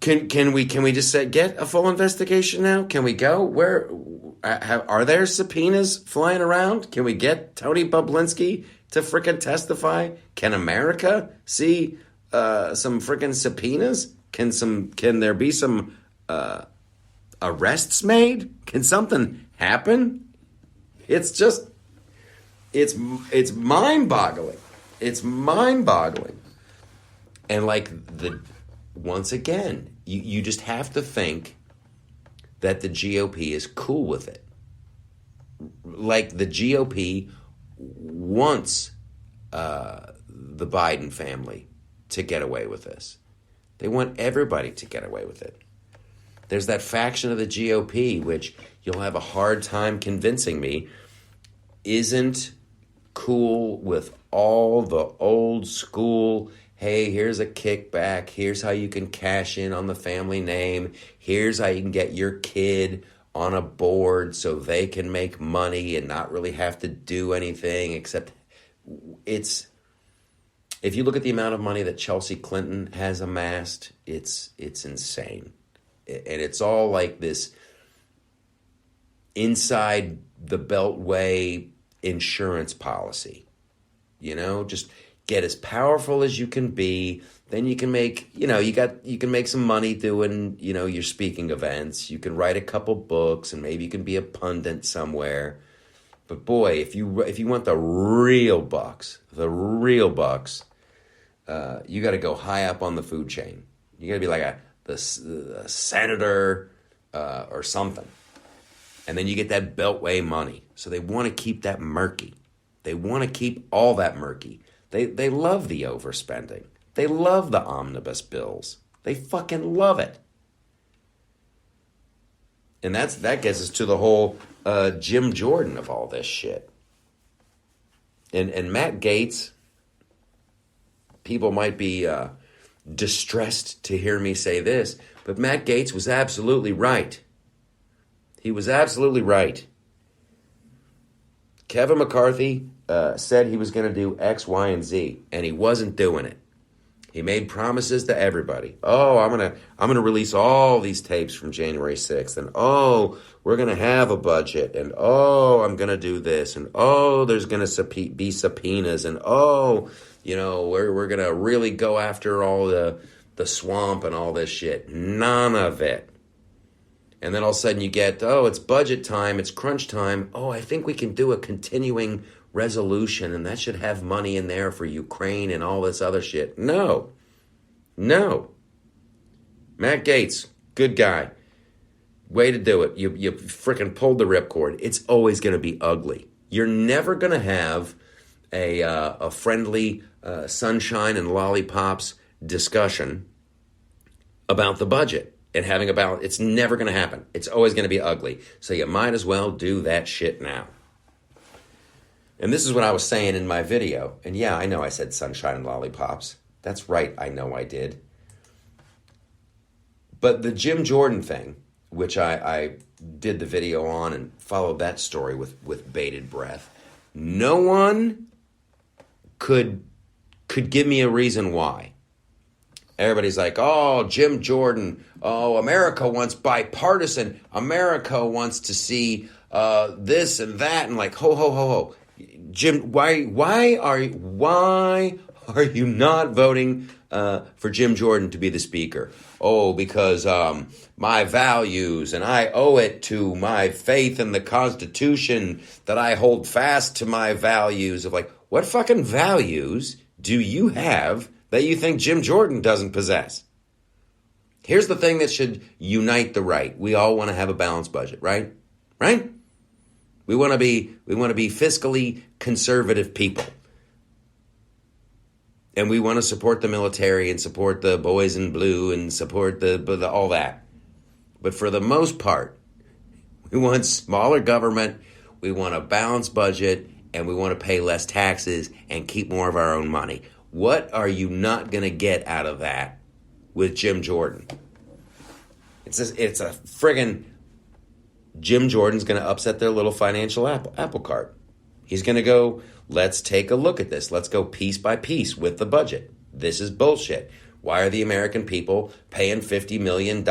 Can we just say get a full investigation now? Can we go? Where are there subpoenas flying around? Can we get Tony Bobulinski to frickin' testify? Can America see some frickin' subpoenas? Can there be some arrests made? Can something happen? It's mind-boggling. It's mind-boggling. And like once again, you just have to think that the GOP is cool with it. Like the GOP wants the Biden family to get away with this. They want everybody to get away with it. There's that faction of the GOP, which you'll have a hard time convincing me, isn't cool with all the old school, hey, here's a kickback, here's how you can cash in on the family name, here's how you can get your kid on a board so they can make money and not really have to do anything except if you look at the amount of money that Chelsea Clinton has amassed, it's insane. And it's all like this inside the Beltway insurance policy. Just get as powerful as you can be. Then you can make, you can make some money doing, your speaking events. You can write a couple books and maybe you can be a pundit somewhere. But boy, if you want the real bucks, you got to go high up on the food chain. You got to be like the senator or something. And then you get that beltway money. So they want to keep that murky. They want to keep all that murky. They love the overspending. They love the omnibus bills. They fucking love it. And that gets us to the whole Jim Jordan of all this shit. And Matt Gaetz, people might be distressed to hear me say this, but Matt Gaetz was absolutely right. He was absolutely right. Kevin McCarthy said he was going to do X, Y, and Z, and he wasn't doing it. He made promises to everybody. Oh, I'm gonna release all these tapes from January 6th, and oh, we're gonna have a budget, and oh, I'm gonna do this, and oh, there's gonna be subpoenas, and oh, we're gonna really go after all the swamp and all this shit. None of it. And then all of a sudden you get, oh, it's budget time, it's crunch time. Oh, I think we can do a continuing resolution, and that should have money in there for Ukraine and all this other shit. No. Matt Gaetz, good guy. Way to do it. You freaking pulled the ripcord. It's always going to be ugly. You're never going to have a friendly sunshine and lollipops discussion about the budget. And having a balance, it's never going to happen. It's always going to be ugly. So you might as well do that shit now. And this is what I was saying in my video. And yeah, I know I said sunshine and lollipops. That's right, I know I did. But the Jim Jordan thing, which I did the video on and followed that story with bated breath, no one could give me a reason why. Everybody's like, oh, Jim Jordan, oh, America wants bipartisan. America wants to see this and that. And like, ho. Jim, why are you not voting for Jim Jordan to be the speaker? Oh, because my values, and I owe it to my faith in the Constitution that I hold fast to my values of like, what fucking values do you have that you think Jim Jordan doesn't possess? Here's the thing that should unite the right. We all want to have a balanced budget, right? Right? We want to be fiscally conservative people. And we want to support the military and support the boys in blue and support the all that. But for the most part, we want smaller government, we want a balanced budget, and we want to pay less taxes and keep more of our own money. What are you not going to get out of that with Jim Jordan? It's a friggin' Jim Jordan's going to upset their little financial apple cart. He's going to go, let's take a look at this. Let's go piece by piece with the budget. This is bullshit. Why are the American people paying $50 million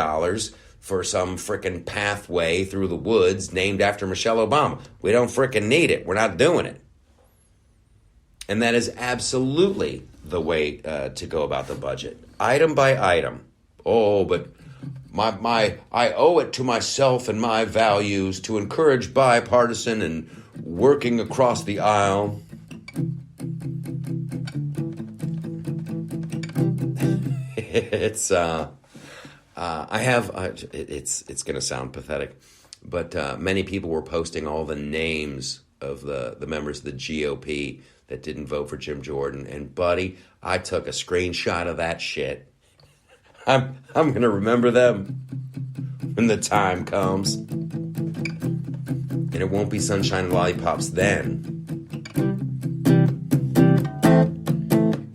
for some frickin' pathway through the woods named after Michelle Obama? We don't frickin' need it. We're not doing it. And that is absolutely the way to go about the budget. Item by item. Oh, but I owe it to myself and my values to encourage bipartisan and working across the aisle. It's it's going to sound pathetic, but many people were posting all the names of the members of the GOP that didn't vote for Jim Jordan. And buddy, I took a screenshot of that shit. I'm going to remember them when the time comes. And it won't be sunshine and lollipops then.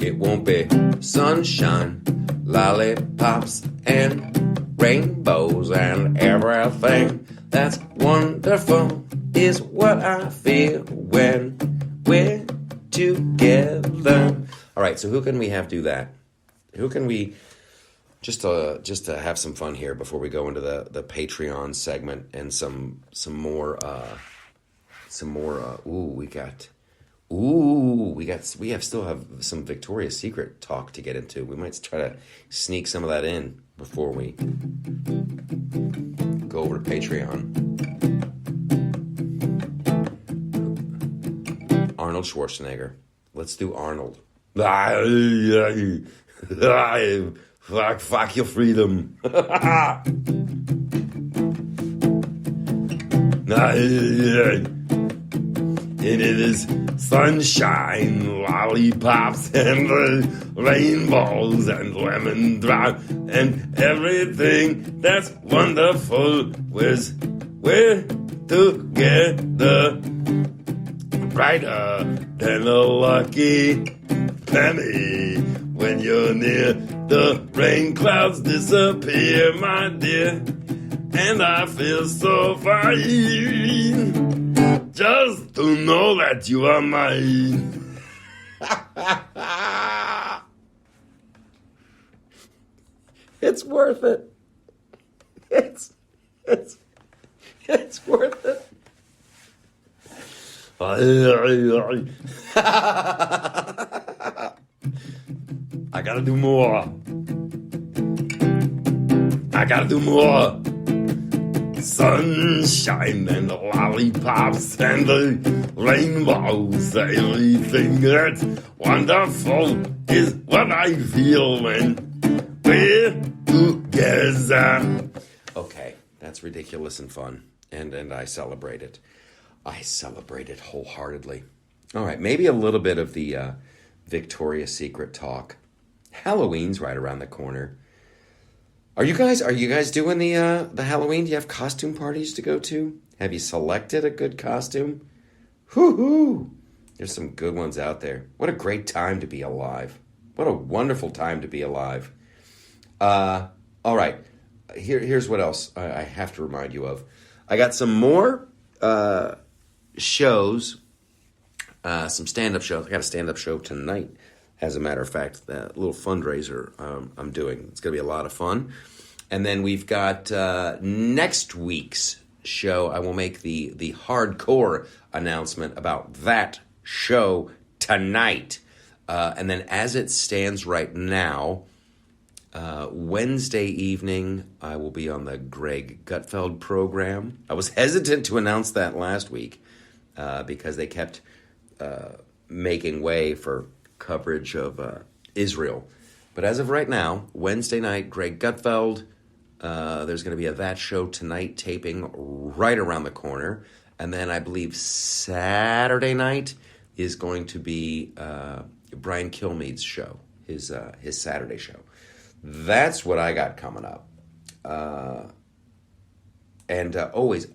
It won't be sunshine, lollipops, and rainbows and everything that's wonderful is what I feel when we're together. All right, so who can we have do that? Who can we... Just to have some fun here before we go into the Patreon segment and some more we still have some Victoria's Secret talk to get into. We might try to sneak some of that in before we go over to Patreon. Arnold Schwarzenegger. Let's do Arnold. Fuck your freedom. And it is sunshine, lollipops, and rainbows, and lemon drop, and everything that's wonderful. We're together, brighter than a lucky penny. When you're near, the rain clouds disappear, my dear, and I feel so fine. Just to know that you are mine. It's worth it. It's worth it. I gotta do more. Sunshine and the lollipops and the rainbows, everything that's wonderful is what I feel when we're together. Okay, that's ridiculous and fun, and I celebrate it. I celebrate it wholeheartedly. All right, maybe a little bit of the Victoria's Secret talk. Halloween's right around the corner. Are you guys doing the Halloween? Do you have costume parties to go to? Have you selected a good costume? Hoo-hoo! There's some good ones out there. What a great time to be alive. What a wonderful time to be alive. All right. Here's what else I have to remind you of. I got some more shows, some stand-up shows. I got a stand-up show tonight. As a matter of fact, that little fundraiser I'm doing. It's going to be a lot of fun. And then we've got next week's show. I will make the hardcore announcement about that show tonight. And then as it stands right now, Wednesday evening, I will be on the Greg Gutfeld program. I was hesitant to announce that last week because they kept making way for coverage of Israel. But as of right now, Wednesday night, Greg Gutfeld, there's going to be a That Show Tonight taping right around the corner. And then I believe Saturday night is going to be Brian Kilmeade's show, his Saturday show. That's what I got coming up. And always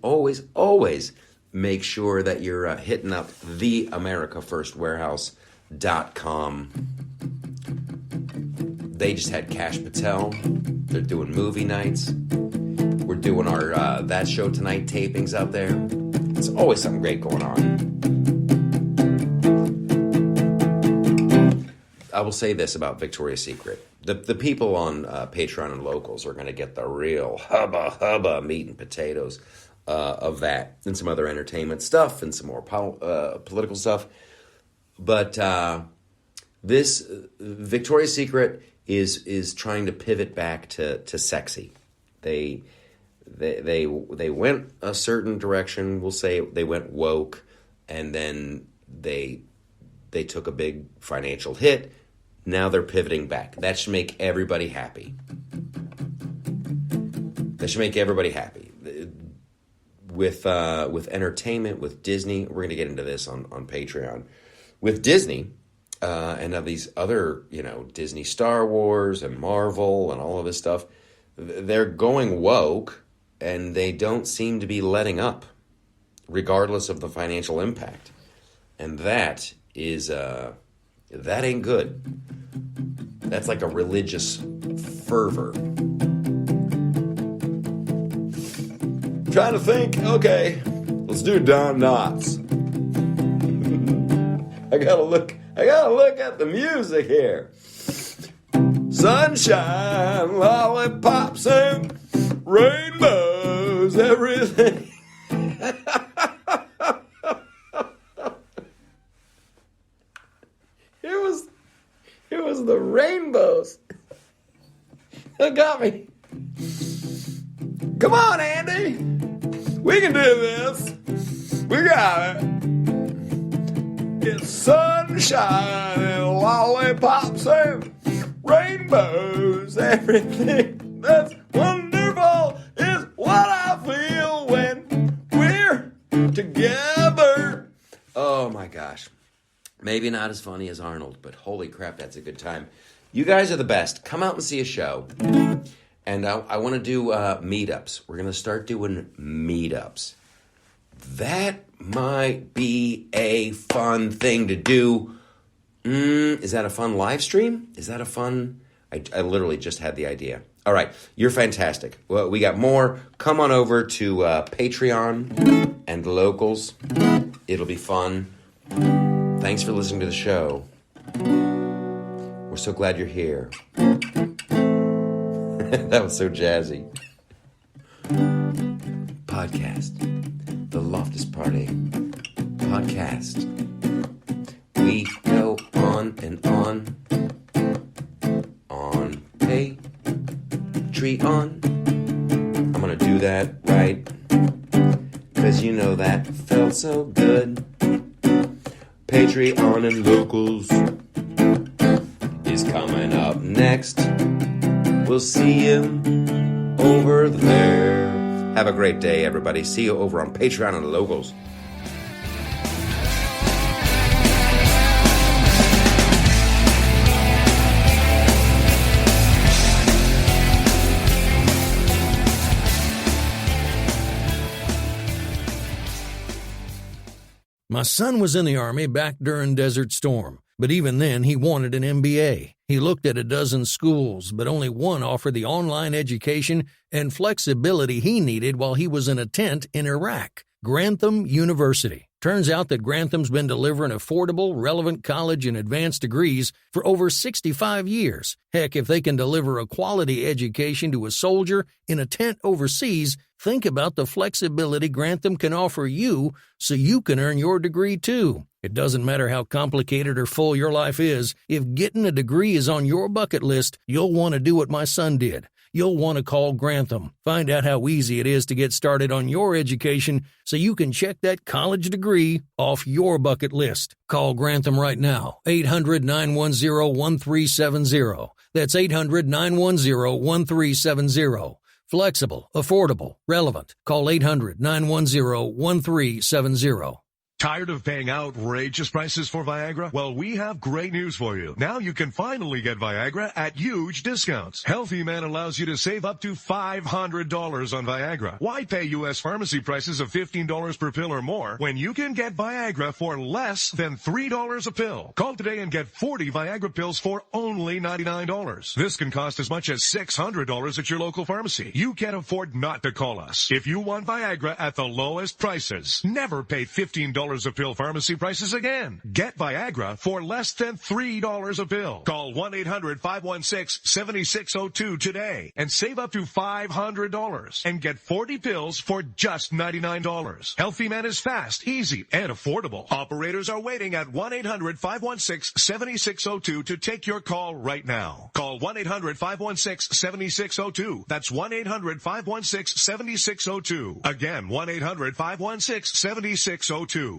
make sure that you're hitting up theamericafirstwarehouse.com. They just had Kash Patel. They're doing movie nights. We're doing our That Show Tonight tapings out there. It's always something great going on. I will say this about Victoria's Secret. The people on Patreon and Locals are going to get the real hubba meat and potatoes of that, and some other entertainment stuff and some more political stuff. But this Victoria's Secret is trying to pivot back to sexy. They went a certain direction. We'll say they went woke, and then they took a big financial hit. Now they're pivoting back. That should make everybody happy. With entertainment, with Disney, we're going to get into this on Patreon. With Disney, and of these other, Disney Star Wars and Marvel and all of this stuff, they're going woke, and they don't seem to be letting up, regardless of the financial impact. And that is, that ain't good. That's like a religious fervor. Trying to think, okay, let's do Don Knotts. I gotta look at the music here. Sunshine, lollipops, and rainbows, everything. It was the rainbows that got me. Come on, Andy. We can do this. We got it. It's sunshine and lollipops and rainbows. Everything that's wonderful is what I feel when we're together. Oh my gosh. Maybe not as funny as Arnold, but holy crap, that's a good time. You guys are the best. Come out and see a show. And I want to do meetups. We're going to start doing meetups. That might be a fun thing to do. Is that a fun live stream? Is that a fun... I literally just had the idea. All right, you're fantastic. Well, we got more. Come on over to Patreon and Locals. It'll be fun. Thanks for listening to the show. We're so glad you're here. That was so jazzy. Podcast. The Loftus Party. Podcast. We go on and on. On Patreon. I'm gonna do that right. 'Cause you know that felt so good. Patreon and Locals is coming up next. We'll see you over there. Have a great day, everybody. See you over on Patreon and Locals. My son was in the Army back during Desert Storm, but even then he wanted an MBA. He looked at a dozen schools, but only one offered the online education and flexibility he needed while he was in a tent in Iraq, Grantham University. Turns out that Grantham's been delivering affordable, relevant college and advanced degrees for over 65 years. Heck, if they can deliver a quality education to a soldier in a tent overseas, think about the flexibility Grantham can offer you so you can earn your degree too. It doesn't matter how complicated or full your life is, if getting a degree is on your bucket list, you'll want to do what my son did. You'll want to call Grantham. Find out how easy it is to get started on your education so you can check that college degree off your bucket list. Call Grantham right now, 800-910-1370. That's 800-910-1370. Flexible, affordable, relevant. Call 800-910-1370. Tired of paying outrageous prices for Viagra? Well, we have great news for you. Now you can finally get Viagra at huge discounts. Healthy Man allows you to save up to $500 on Viagra. Why pay U.S. pharmacy prices of $15 per pill or more when you can get Viagra for less than $3 a pill? Call today and get 40 Viagra pills for only $99. This can cost as much as $600 at your local pharmacy. You can't afford not to call us. If you want Viagra at the lowest prices, never pay $15 a pill pharmacy prices again. Get Viagra for less than $3 a pill. Call 1-800-516-7602 today and save up to $500 and get 40 pills for just $99. Healthy Man is fast, easy, and affordable. Operators are waiting at 1-800-516-7602 to take your call right now. Call 1-800-516-7602. That's 1-800-516-7602. Again, 1-800-516-7602.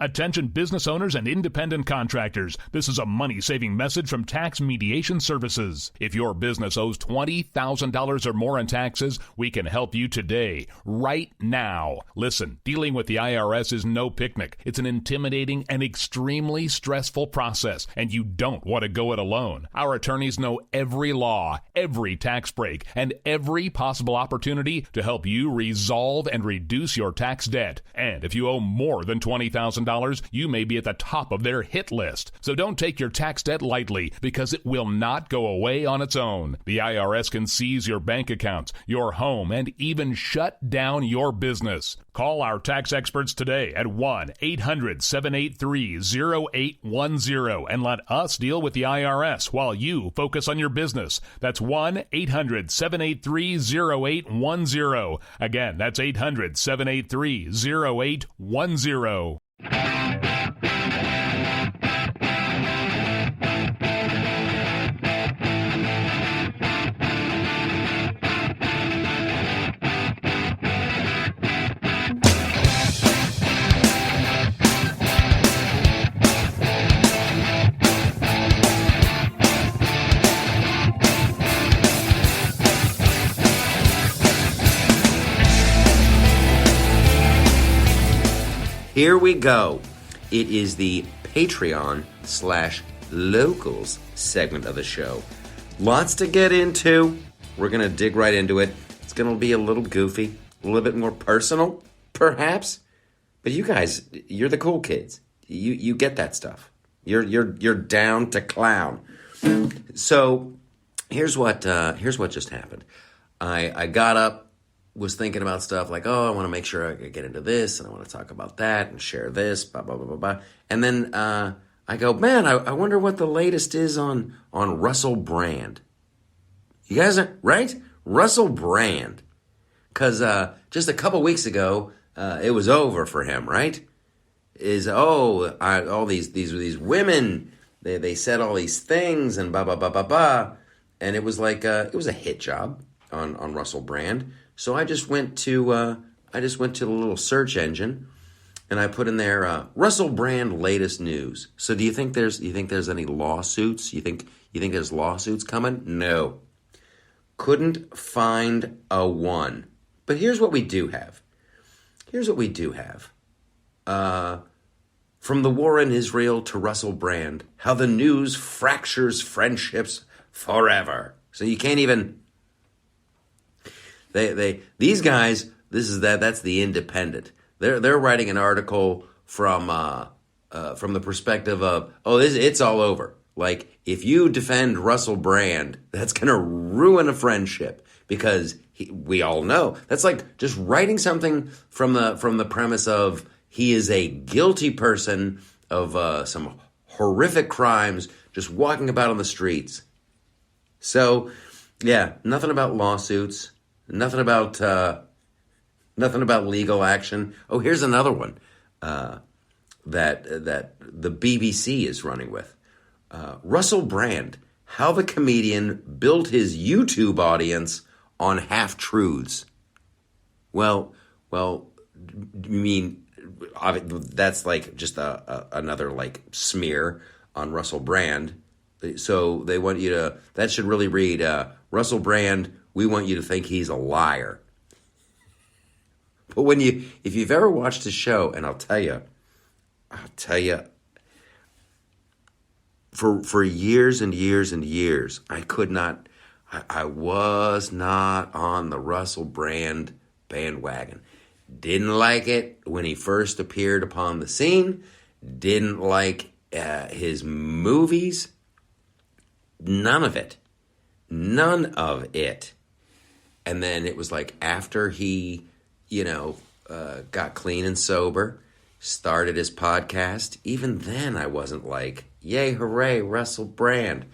Attention business owners and independent contractors. This is a money-saving message from Tax Mediation Services. If your business owes $20,000 or more in taxes, we can help you today, right now. Listen, dealing with the IRS is no picnic. It's an intimidating and extremely stressful process, and you don't want to go it alone. Our attorneys know every law, every tax break, and every possible opportunity to help you resolve and reduce your tax debt. And if you owe more than $20,000, you may be at the top of their hit list. So don't take your tax debt lightly, because it will not go away on its own. The IRS can seize your bank accounts, your home, and even shut down your business. Call our tax experts today at 1-800-783-0810 and let us deal with the IRS while you focus on your business. That's 1-800-783-0810. Again, that's 800-783-0810. here we go. It is the Patreon/locals segment of the show. Lots to get into. We're going to dig right into it. It's going to be a little goofy, a little bit more personal, perhaps. But you guys, you're the cool kids. You get that stuff. You're down to clown. So here's what just happened. I got up, was thinking about stuff like, I want to make sure I get into this, and I want to talk about that, and share this, blah blah blah blah blah. And then I go, man, I wonder what the latest is on Russell Brand. You guys are right, Russell Brand, because just a couple weeks ago, it was over for him, right? All these women, they said all these things and blah blah blah blah blah, and it was like it was a hit job on Russell Brand. So I just went to the little search engine, and I put in there Russell Brand latest news. So do you think there's any lawsuits? You think there's lawsuits coming? No, couldn't find a one. But here's what we do have. From the war in Israel to Russell Brand, how the news fractures friendships forever. So you can't even. These guys. That's the Independent. They're writing an article from the perspective of it's all over. Like if you defend Russell Brand, that's gonna ruin a friendship because we all know that's like just writing something from the premise of. He is a guilty person of some horrific crimes, just walking about on the streets. So, yeah, nothing about lawsuits, nothing about legal action. Oh, here's another one that the BBC is running with. Russell Brand, how the comedian built his YouTube audience on half-truths. Well, you mean... That's like just another like smear on Russell Brand. So they want you to, that should really read, Russell Brand, we want you to think he's a liar. But if you've ever watched his show, and I'll tell you, for years and years and years, I was not on the Russell Brand bandwagon. Didn't like it when he first appeared upon the scene. Didn't like his movies. None of it. And then it was like after he, got clean and sober, started his podcast. Even then I wasn't like, yay, hooray, Russell Brand.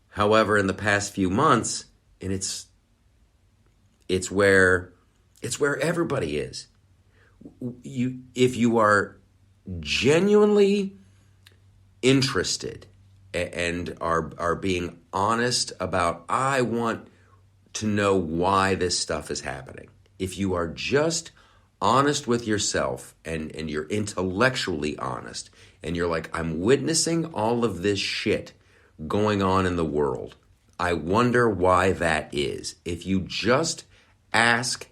However, in the past few months, and it's where everybody is. If you are genuinely interested and are being honest about, I want to know why this stuff is happening. If you are just honest with yourself and you're intellectually honest and you're like, I'm witnessing all of this shit going on in the world. I wonder why that is. If you just ask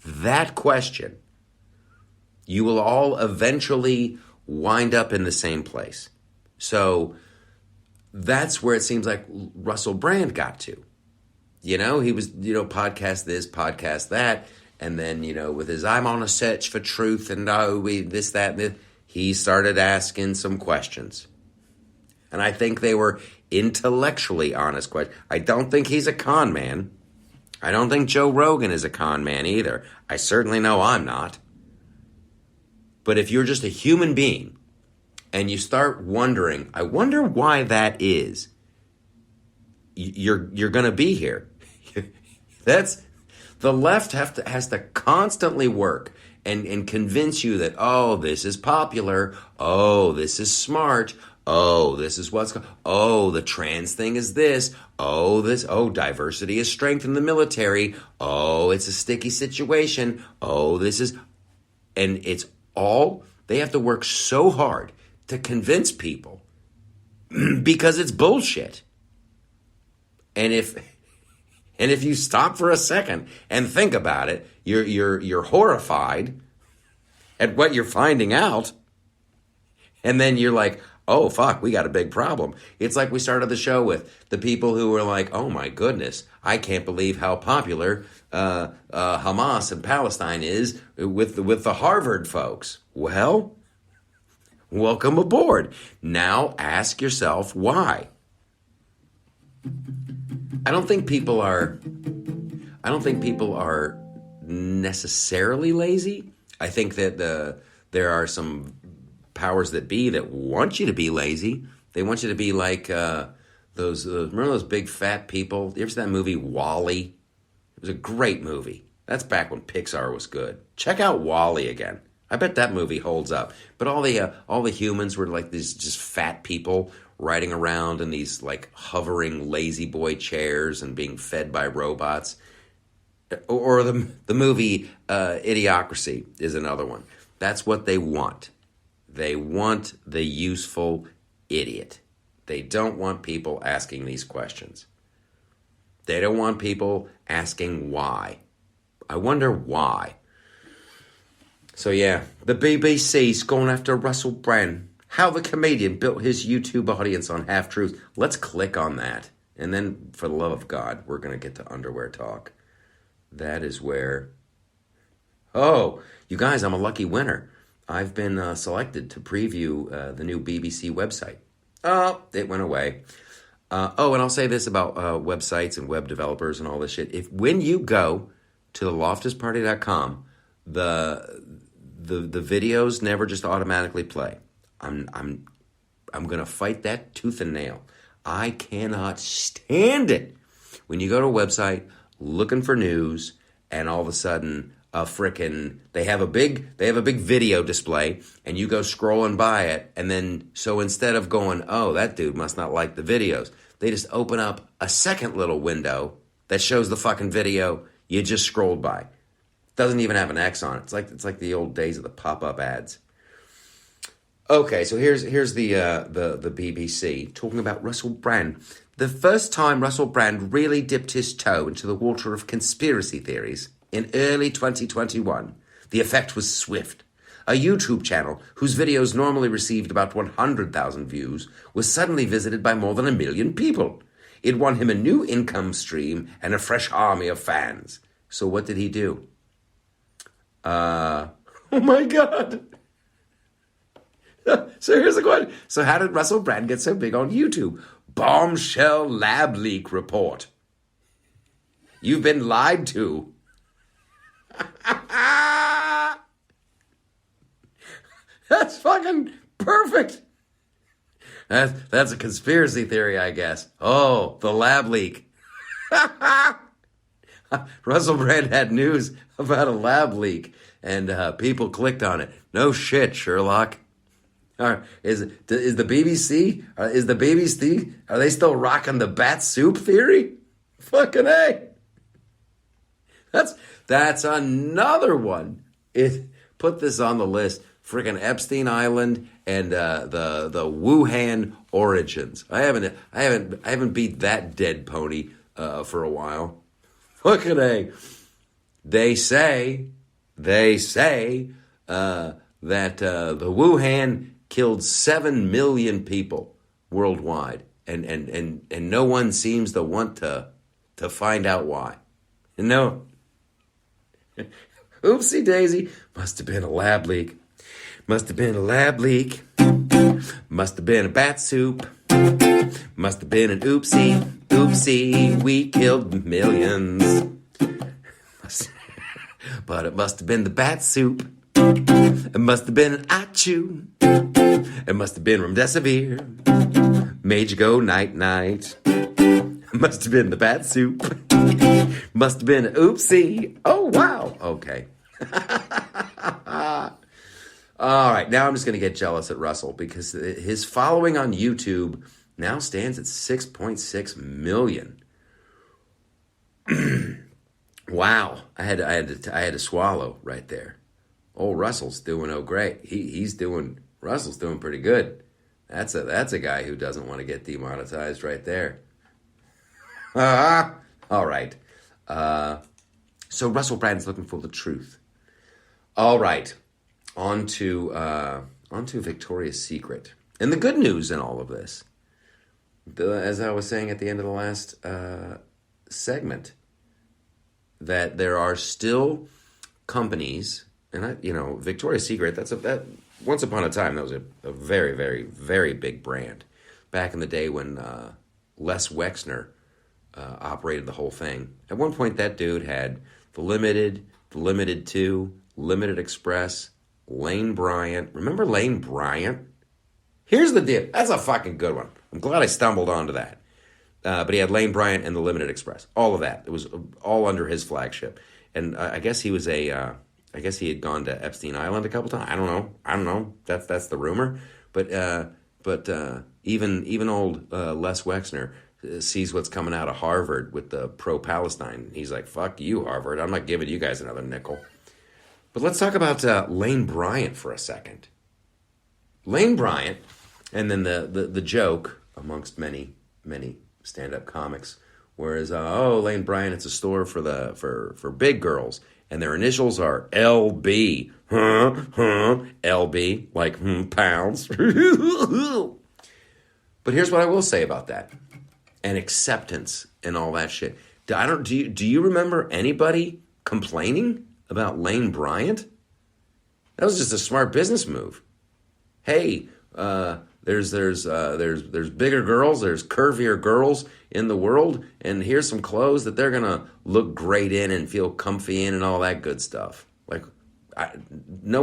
that question, you will all eventually wind up in the same place. So that's where it seems like Russell Brand got to. He was, podcast this, podcast that, and then, with his I'm on a search for truth and this, that, and this, he started asking some questions. And I think they were intellectually honest questions. I don't think he's a con man. I don't think Joe Rogan is a con man either. I certainly know I'm not. But if you're just a human being and you start wondering, I wonder why that is, you're going to be here. That's the left has to constantly work and convince you that, this is popular. This is smart. This is what's going on. The trans thing is this. Diversity is strength in the military. It's a sticky situation. This is... And it's all... They have to work so hard to convince people because it's bullshit. And if you stop for a second and think about it, you're horrified at what you're finding out. And then you're like, oh, fuck, we got a big problem. It's like we started the show with the people who were like, oh, my goodness, I can't believe how popular Hamas and Palestine is with the Harvard folks. Well, welcome aboard. Now ask yourself why. I don't think people are necessarily lazy. I think that there are some powers that be that want you to be lazy. They want you to be like those remember those big fat people? You ever see that movie WALL-E? It was a great movie. That's back when Pixar was good. Check out WALL-E again. I bet that movie holds up. But all the humans were like these just fat people riding around in these like hovering lazy boy chairs and being fed by robots. Or the movie Idiocracy is another one. That's what they want. They want the useful idiot. They don't want people asking these questions. They don't want people asking why. I wonder why. So yeah, the BBC's going after Russell Brand. How the comedian built his YouTube audience on half-truths. Let's click on that. And then, for the love of God, we're going to get to underwear talk. That is where... Oh, you guys, I'm a lucky winner. I've been selected to preview the new BBC website. Oh, it went away. And I'll say this about websites and web developers and all this shit. When you go to theloftusparty.com, the videos never just automatically play. I'm gonna fight that tooth and nail. I cannot stand it when you go to a website looking for news and all of a sudden they have a big video display and you go scrolling by it, and then so instead of going, oh, that dude must not like the videos, they just open up a second little window that shows the fucking video you just scrolled by. Doesn't even have an X on it. It's like the old days of the pop-up ads. Okay, so here's the BBC talking about Russell Brand. The first time Russell Brand really dipped his toe into the water of conspiracy theories in early 2021, the effect was swift. A YouTube channel whose videos normally received about 100,000 views was suddenly visited by more than 1 million people. It won him a new income stream and a fresh army of fans. So what did he do? Oh my God. So here's the question. So how did Russell Brand get so big on YouTube? Bombshell lab leak report. You've been lied to. That's fucking perfect. That's a conspiracy theory, I guess. Oh, the lab leak. Russell Brand had news about a lab leak, and people clicked on it. No shit, Sherlock. Is the BBC? Are they still rocking the bat soup theory? Fucking A. That's another one. Put this on the list. Freaking Epstein Island and the Wuhan origins. I haven't beat that dead pony for a while. Fucking A. They say that the Wuhan killed 7 million people worldwide, and no one seems to want to find out why. No. Oopsie daisy. Must have been a lab leak. Must have been a lab leak. Must have been a bat soup. Must have been an oopsie. Oopsie, we killed millions. But it must have been the bat soup. It must have been an achoo. It must have been remdesivir. Made you go night-night. It must have been the bat soup. Must have been an oopsie. Oh, wow. Okay. All right, now I'm just going to get jealous at Russell because his following on YouTube now stands at 6.6 million. Wow, I had to swallow right there. Oh, Russell's doing great. Russell's doing pretty good. That's a guy who doesn't want to get demonetized right there. All right. So Russell Brand's looking for the truth. All right. onto Victoria's Secret. And the good news in all of this, as I was saying at the end of the last segment, that there are still companies, and Victoria's Secret, that once upon a time, that was a very, very, very big brand. Back in the day when Les Wexner operated the whole thing. At one point, that dude had the Limited 2, Limited Express, Lane Bryant. Remember Lane Bryant? Here's the deal. That's a fucking good one. I'm glad I stumbled onto that. But he had Lane Bryant and the Limited Express. All of that. It was all under his flagship. And I guess he was I guess he had gone to Epstein Island a couple times. I don't know. That's the rumor. But even old Les Wexner sees what's coming out of Harvard with the pro-Palestine. He's like, fuck you, Harvard. I'm not giving you guys another nickel. But let's talk about Lane Bryant for a second. Lane Bryant, and then the joke amongst many stand-up comics, whereas Lane Bryant, it's a store for big girls, and their initials are LB, LB, like pounds. But here's what I will say about that, and acceptance and all that shit. Do you remember anybody complaining about Lane Bryant? That was just a smart business move. Hey, there's bigger girls, there's curvier girls in the world, and here's some clothes that they're gonna look great in and feel comfy in and all that good stuff. Like, there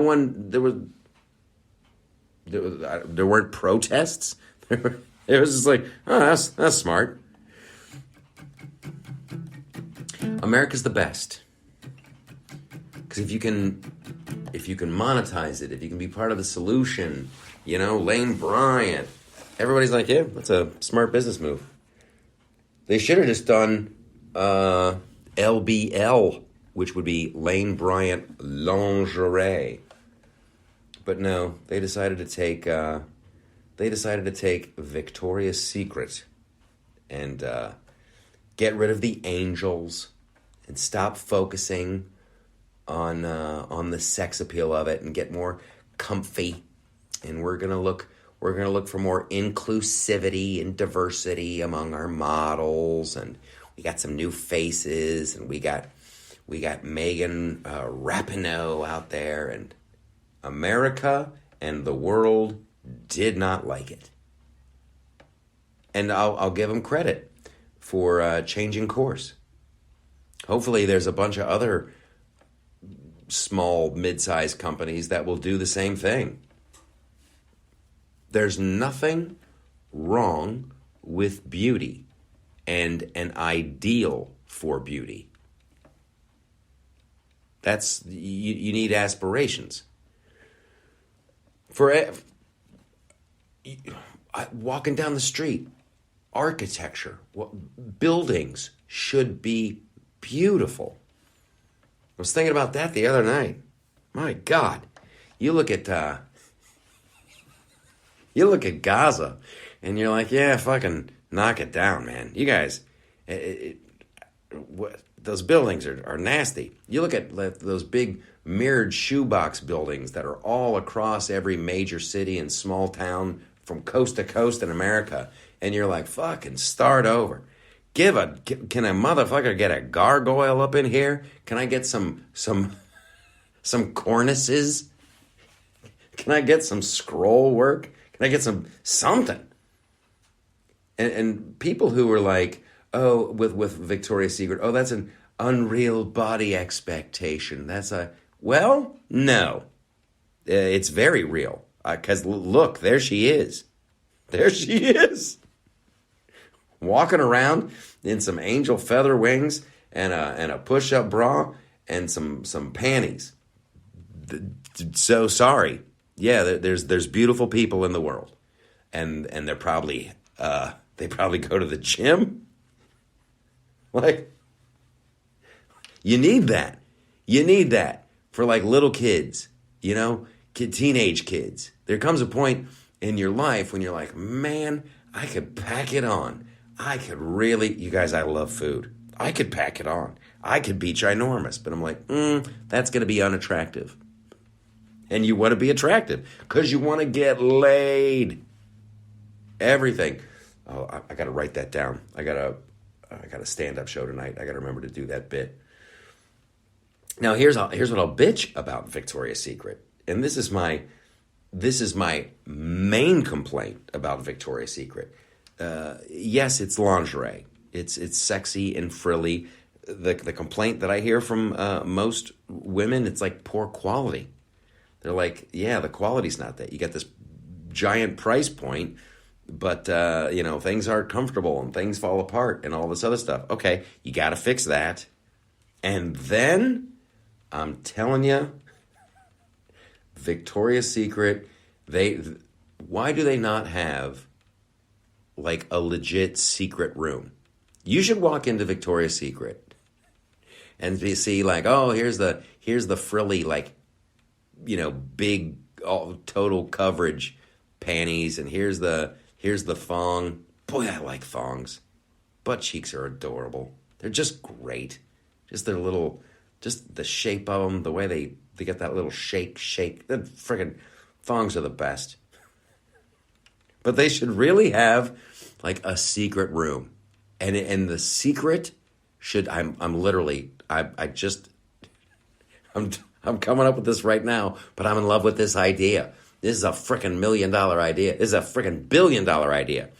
weren't protests. It was just like, oh, that's smart. America's the best. Because if you can monetize it, if you can be part of the solution, Lane Bryant, everybody's like, yeah, that's a smart business move. They should have just done LBL, which would be Lane Bryant Lingerie. But no, they decided to take Victoria's Secret and get rid of the angels and stop focusing on the sex appeal of it and get more comfy. And we're gonna look for more inclusivity and diversity among our models, and we got some new faces, and we got Megan Rapinoe out there, and America and the world did not like it. And I'll give them credit for changing course. Hopefully there's a bunch of other small, mid-sized companies that will do the same thing. There's nothing wrong with beauty and an ideal for beauty. That's, you need aspirations. Walking down the street, architecture, buildings should be beautiful. I was thinking about that the other night. My God, you look at Gaza, and you're like, yeah, fucking knock it down, man. You guys, those buildings are nasty. You look at those big mirrored shoebox buildings that are all across every major city and small town from coast to coast in America, and you're like, fucking start over. Can a motherfucker get a gargoyle up in here? Can I get some cornices? Can I get some scroll work? Can I get something? And people who were like, oh, with Victoria's Secret, oh, that's an unreal body expectation. Well, no. It's very real. Because look, there she is. There she is. Walking around in some angel feather wings and a push-up bra and some panties. So sorry. Yeah, there's beautiful people in the world, and they're probably they probably go to the gym. Like, you need that. You need that for like little kids, teenage kids. There comes a point in your life when you're like, man, I could pack it on. I could really, you guys, I love food. I could pack it on. I could be ginormous, but I'm like, that's going to be unattractive. And you want to be attractive because you want to get laid. Everything. Oh, I got to write that down. I got a stand-up show tonight. I got to remember to do that bit. Now, here's what I'll bitch about Victoria's Secret. And this is my main complaint about Victoria's Secret. Yes, it's lingerie. It's sexy and frilly. The complaint that I hear from most women, it's like poor quality. They're like, yeah, the quality's not that. You get this giant price point, but things aren't comfortable and things fall apart and all this other stuff. Okay, you got to fix that. And then I'm telling you, Victoria's Secret, why do they not have like a legit secret room? You should walk into Victoria's Secret and see like, oh, here's the frilly, like, big total coverage panties, and here's the thong. Boy, I like thongs. Butt cheeks are adorable. They're just great. Just the shape of them, the way they get that little shake. The friggin' thongs are the best. But they should really have like a secret room. And the secret should, I'm coming up with this right now, but I'm in love with this idea. This is a frickin' $1 million idea. This is a frickin' $1 billion idea.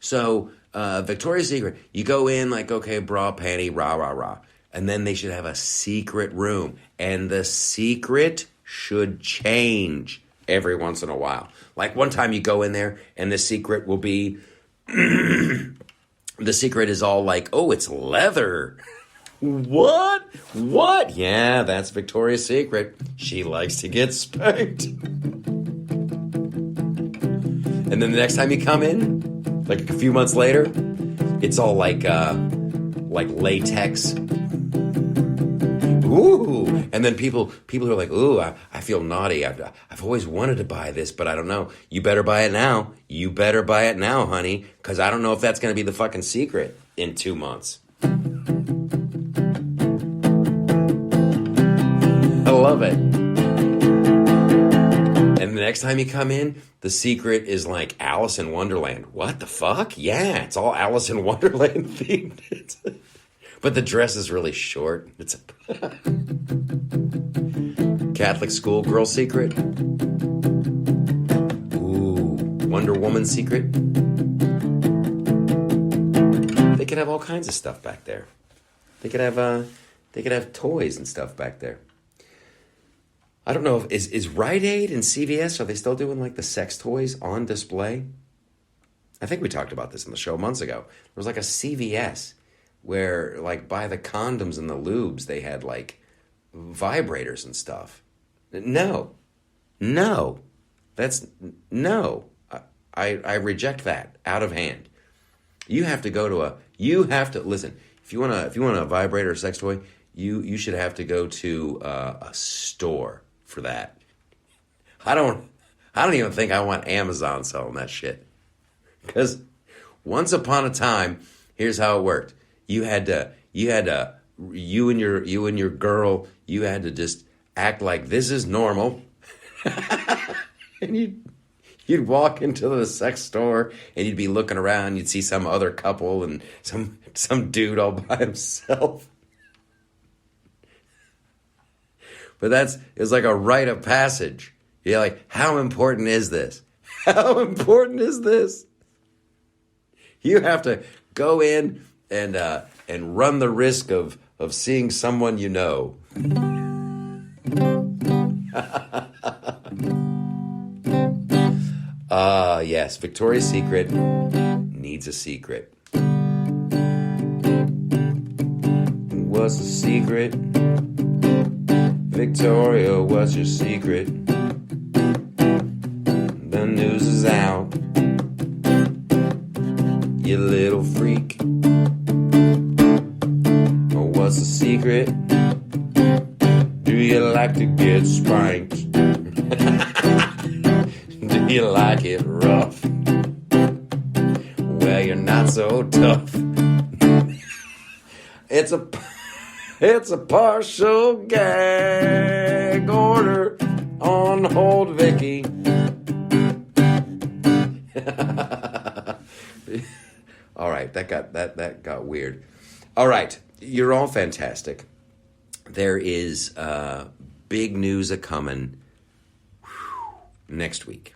So, Victoria's Secret, you go in like, okay, bra, panty, rah, rah, rah. And then they should have a secret room. And the secret should change every once in a while. Like one time you go in there and the secret will be, the secret is all like, oh, it's leather. What? Yeah, that's Victoria's Secret. She likes to get spanked. And then the next time you come in, like a few months later, it's all like latex. Ooh. And then people are like, ooh, I feel naughty. I've always wanted to buy this, but I don't know. You better buy it now. You better buy it now, honey, because I don't know if that's going to be the fucking secret in 2 months. I love it. And the next time you come in, the secret is like Alice in Wonderland. What the fuck? Yeah, it's all Alice in Wonderland themed. But the dress is really short. It's a Catholic schoolgirl secret. Ooh, Wonder Woman secret. They could have all kinds of stuff back there. They could have toys and stuff back there. I don't know if is Rite Aid and CVS, are they still doing like the sex toys on display? I think we talked about this in the show months ago. There was like a CVS where like by the condoms and the lubes they had like vibrators and stuff. No. That's no. I reject that out of hand. You have to listen. If you want a vibrator or sex toy, you should have to go to a store for that. I don't even think I want Amazon selling that shit. Because once upon a time, here's how it worked. You and your girl, you had to just act like this is normal. And you'd walk into the sex store and you'd be looking around, you'd see some other couple and some dude all by himself. But it was like a rite of passage. You're like, how important is this? How important is this? You have to go in and run the risk of seeing someone you know. Yes, Victoria's Secret needs a secret. What's the secret? Victoria, what's your secret? The news is out. You little freak. What's the secret? Do you like to get spanked? Do you like it rough? Well, you're not so tough. It's a partial gag order on hold, Vicky. All right, that got weird. All right, you're all fantastic. There is big news a coming next week.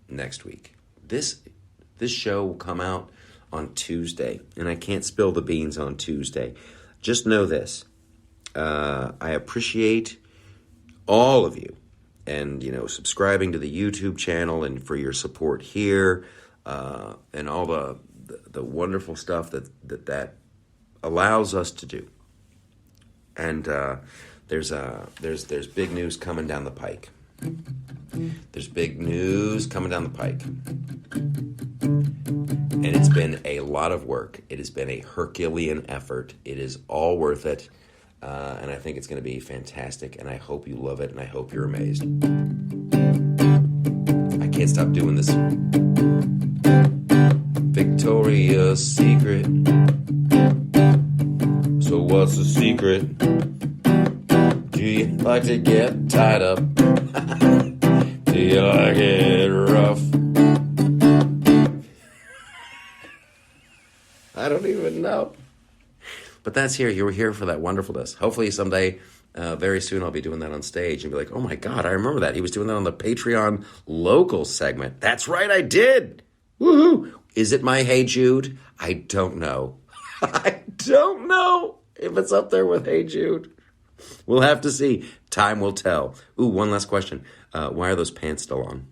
This show will come out on Tuesday, and I can't spill the beans on Tuesday. Just know this. I appreciate all of you and, subscribing to the YouTube channel and for your support here and all the wonderful stuff that allows us to do. And there's big news coming down the pike. There's big news coming down the pike. And it's been a lot of work. It has been a Herculean effort. It is all worth it. And I think it's going to be fantastic. And I hope you love it. And I hope you're amazed. I can't stop doing this. Victoria's Secret. So what's the secret? Do you like to get tied up? Do you like it rough? I don't even know. But that's here. You were here for that wonderfulness. Hopefully someday, very soon, I'll be doing that on stage and be like, oh my God, I remember that. He was doing that on the Patreon local segment. That's right, I did. Woohoo. Is it my Hey Jude? I don't know. I don't know if it's up there with Hey Jude. We'll have to see. Time will tell. Ooh, one last question. Why are those pants still on?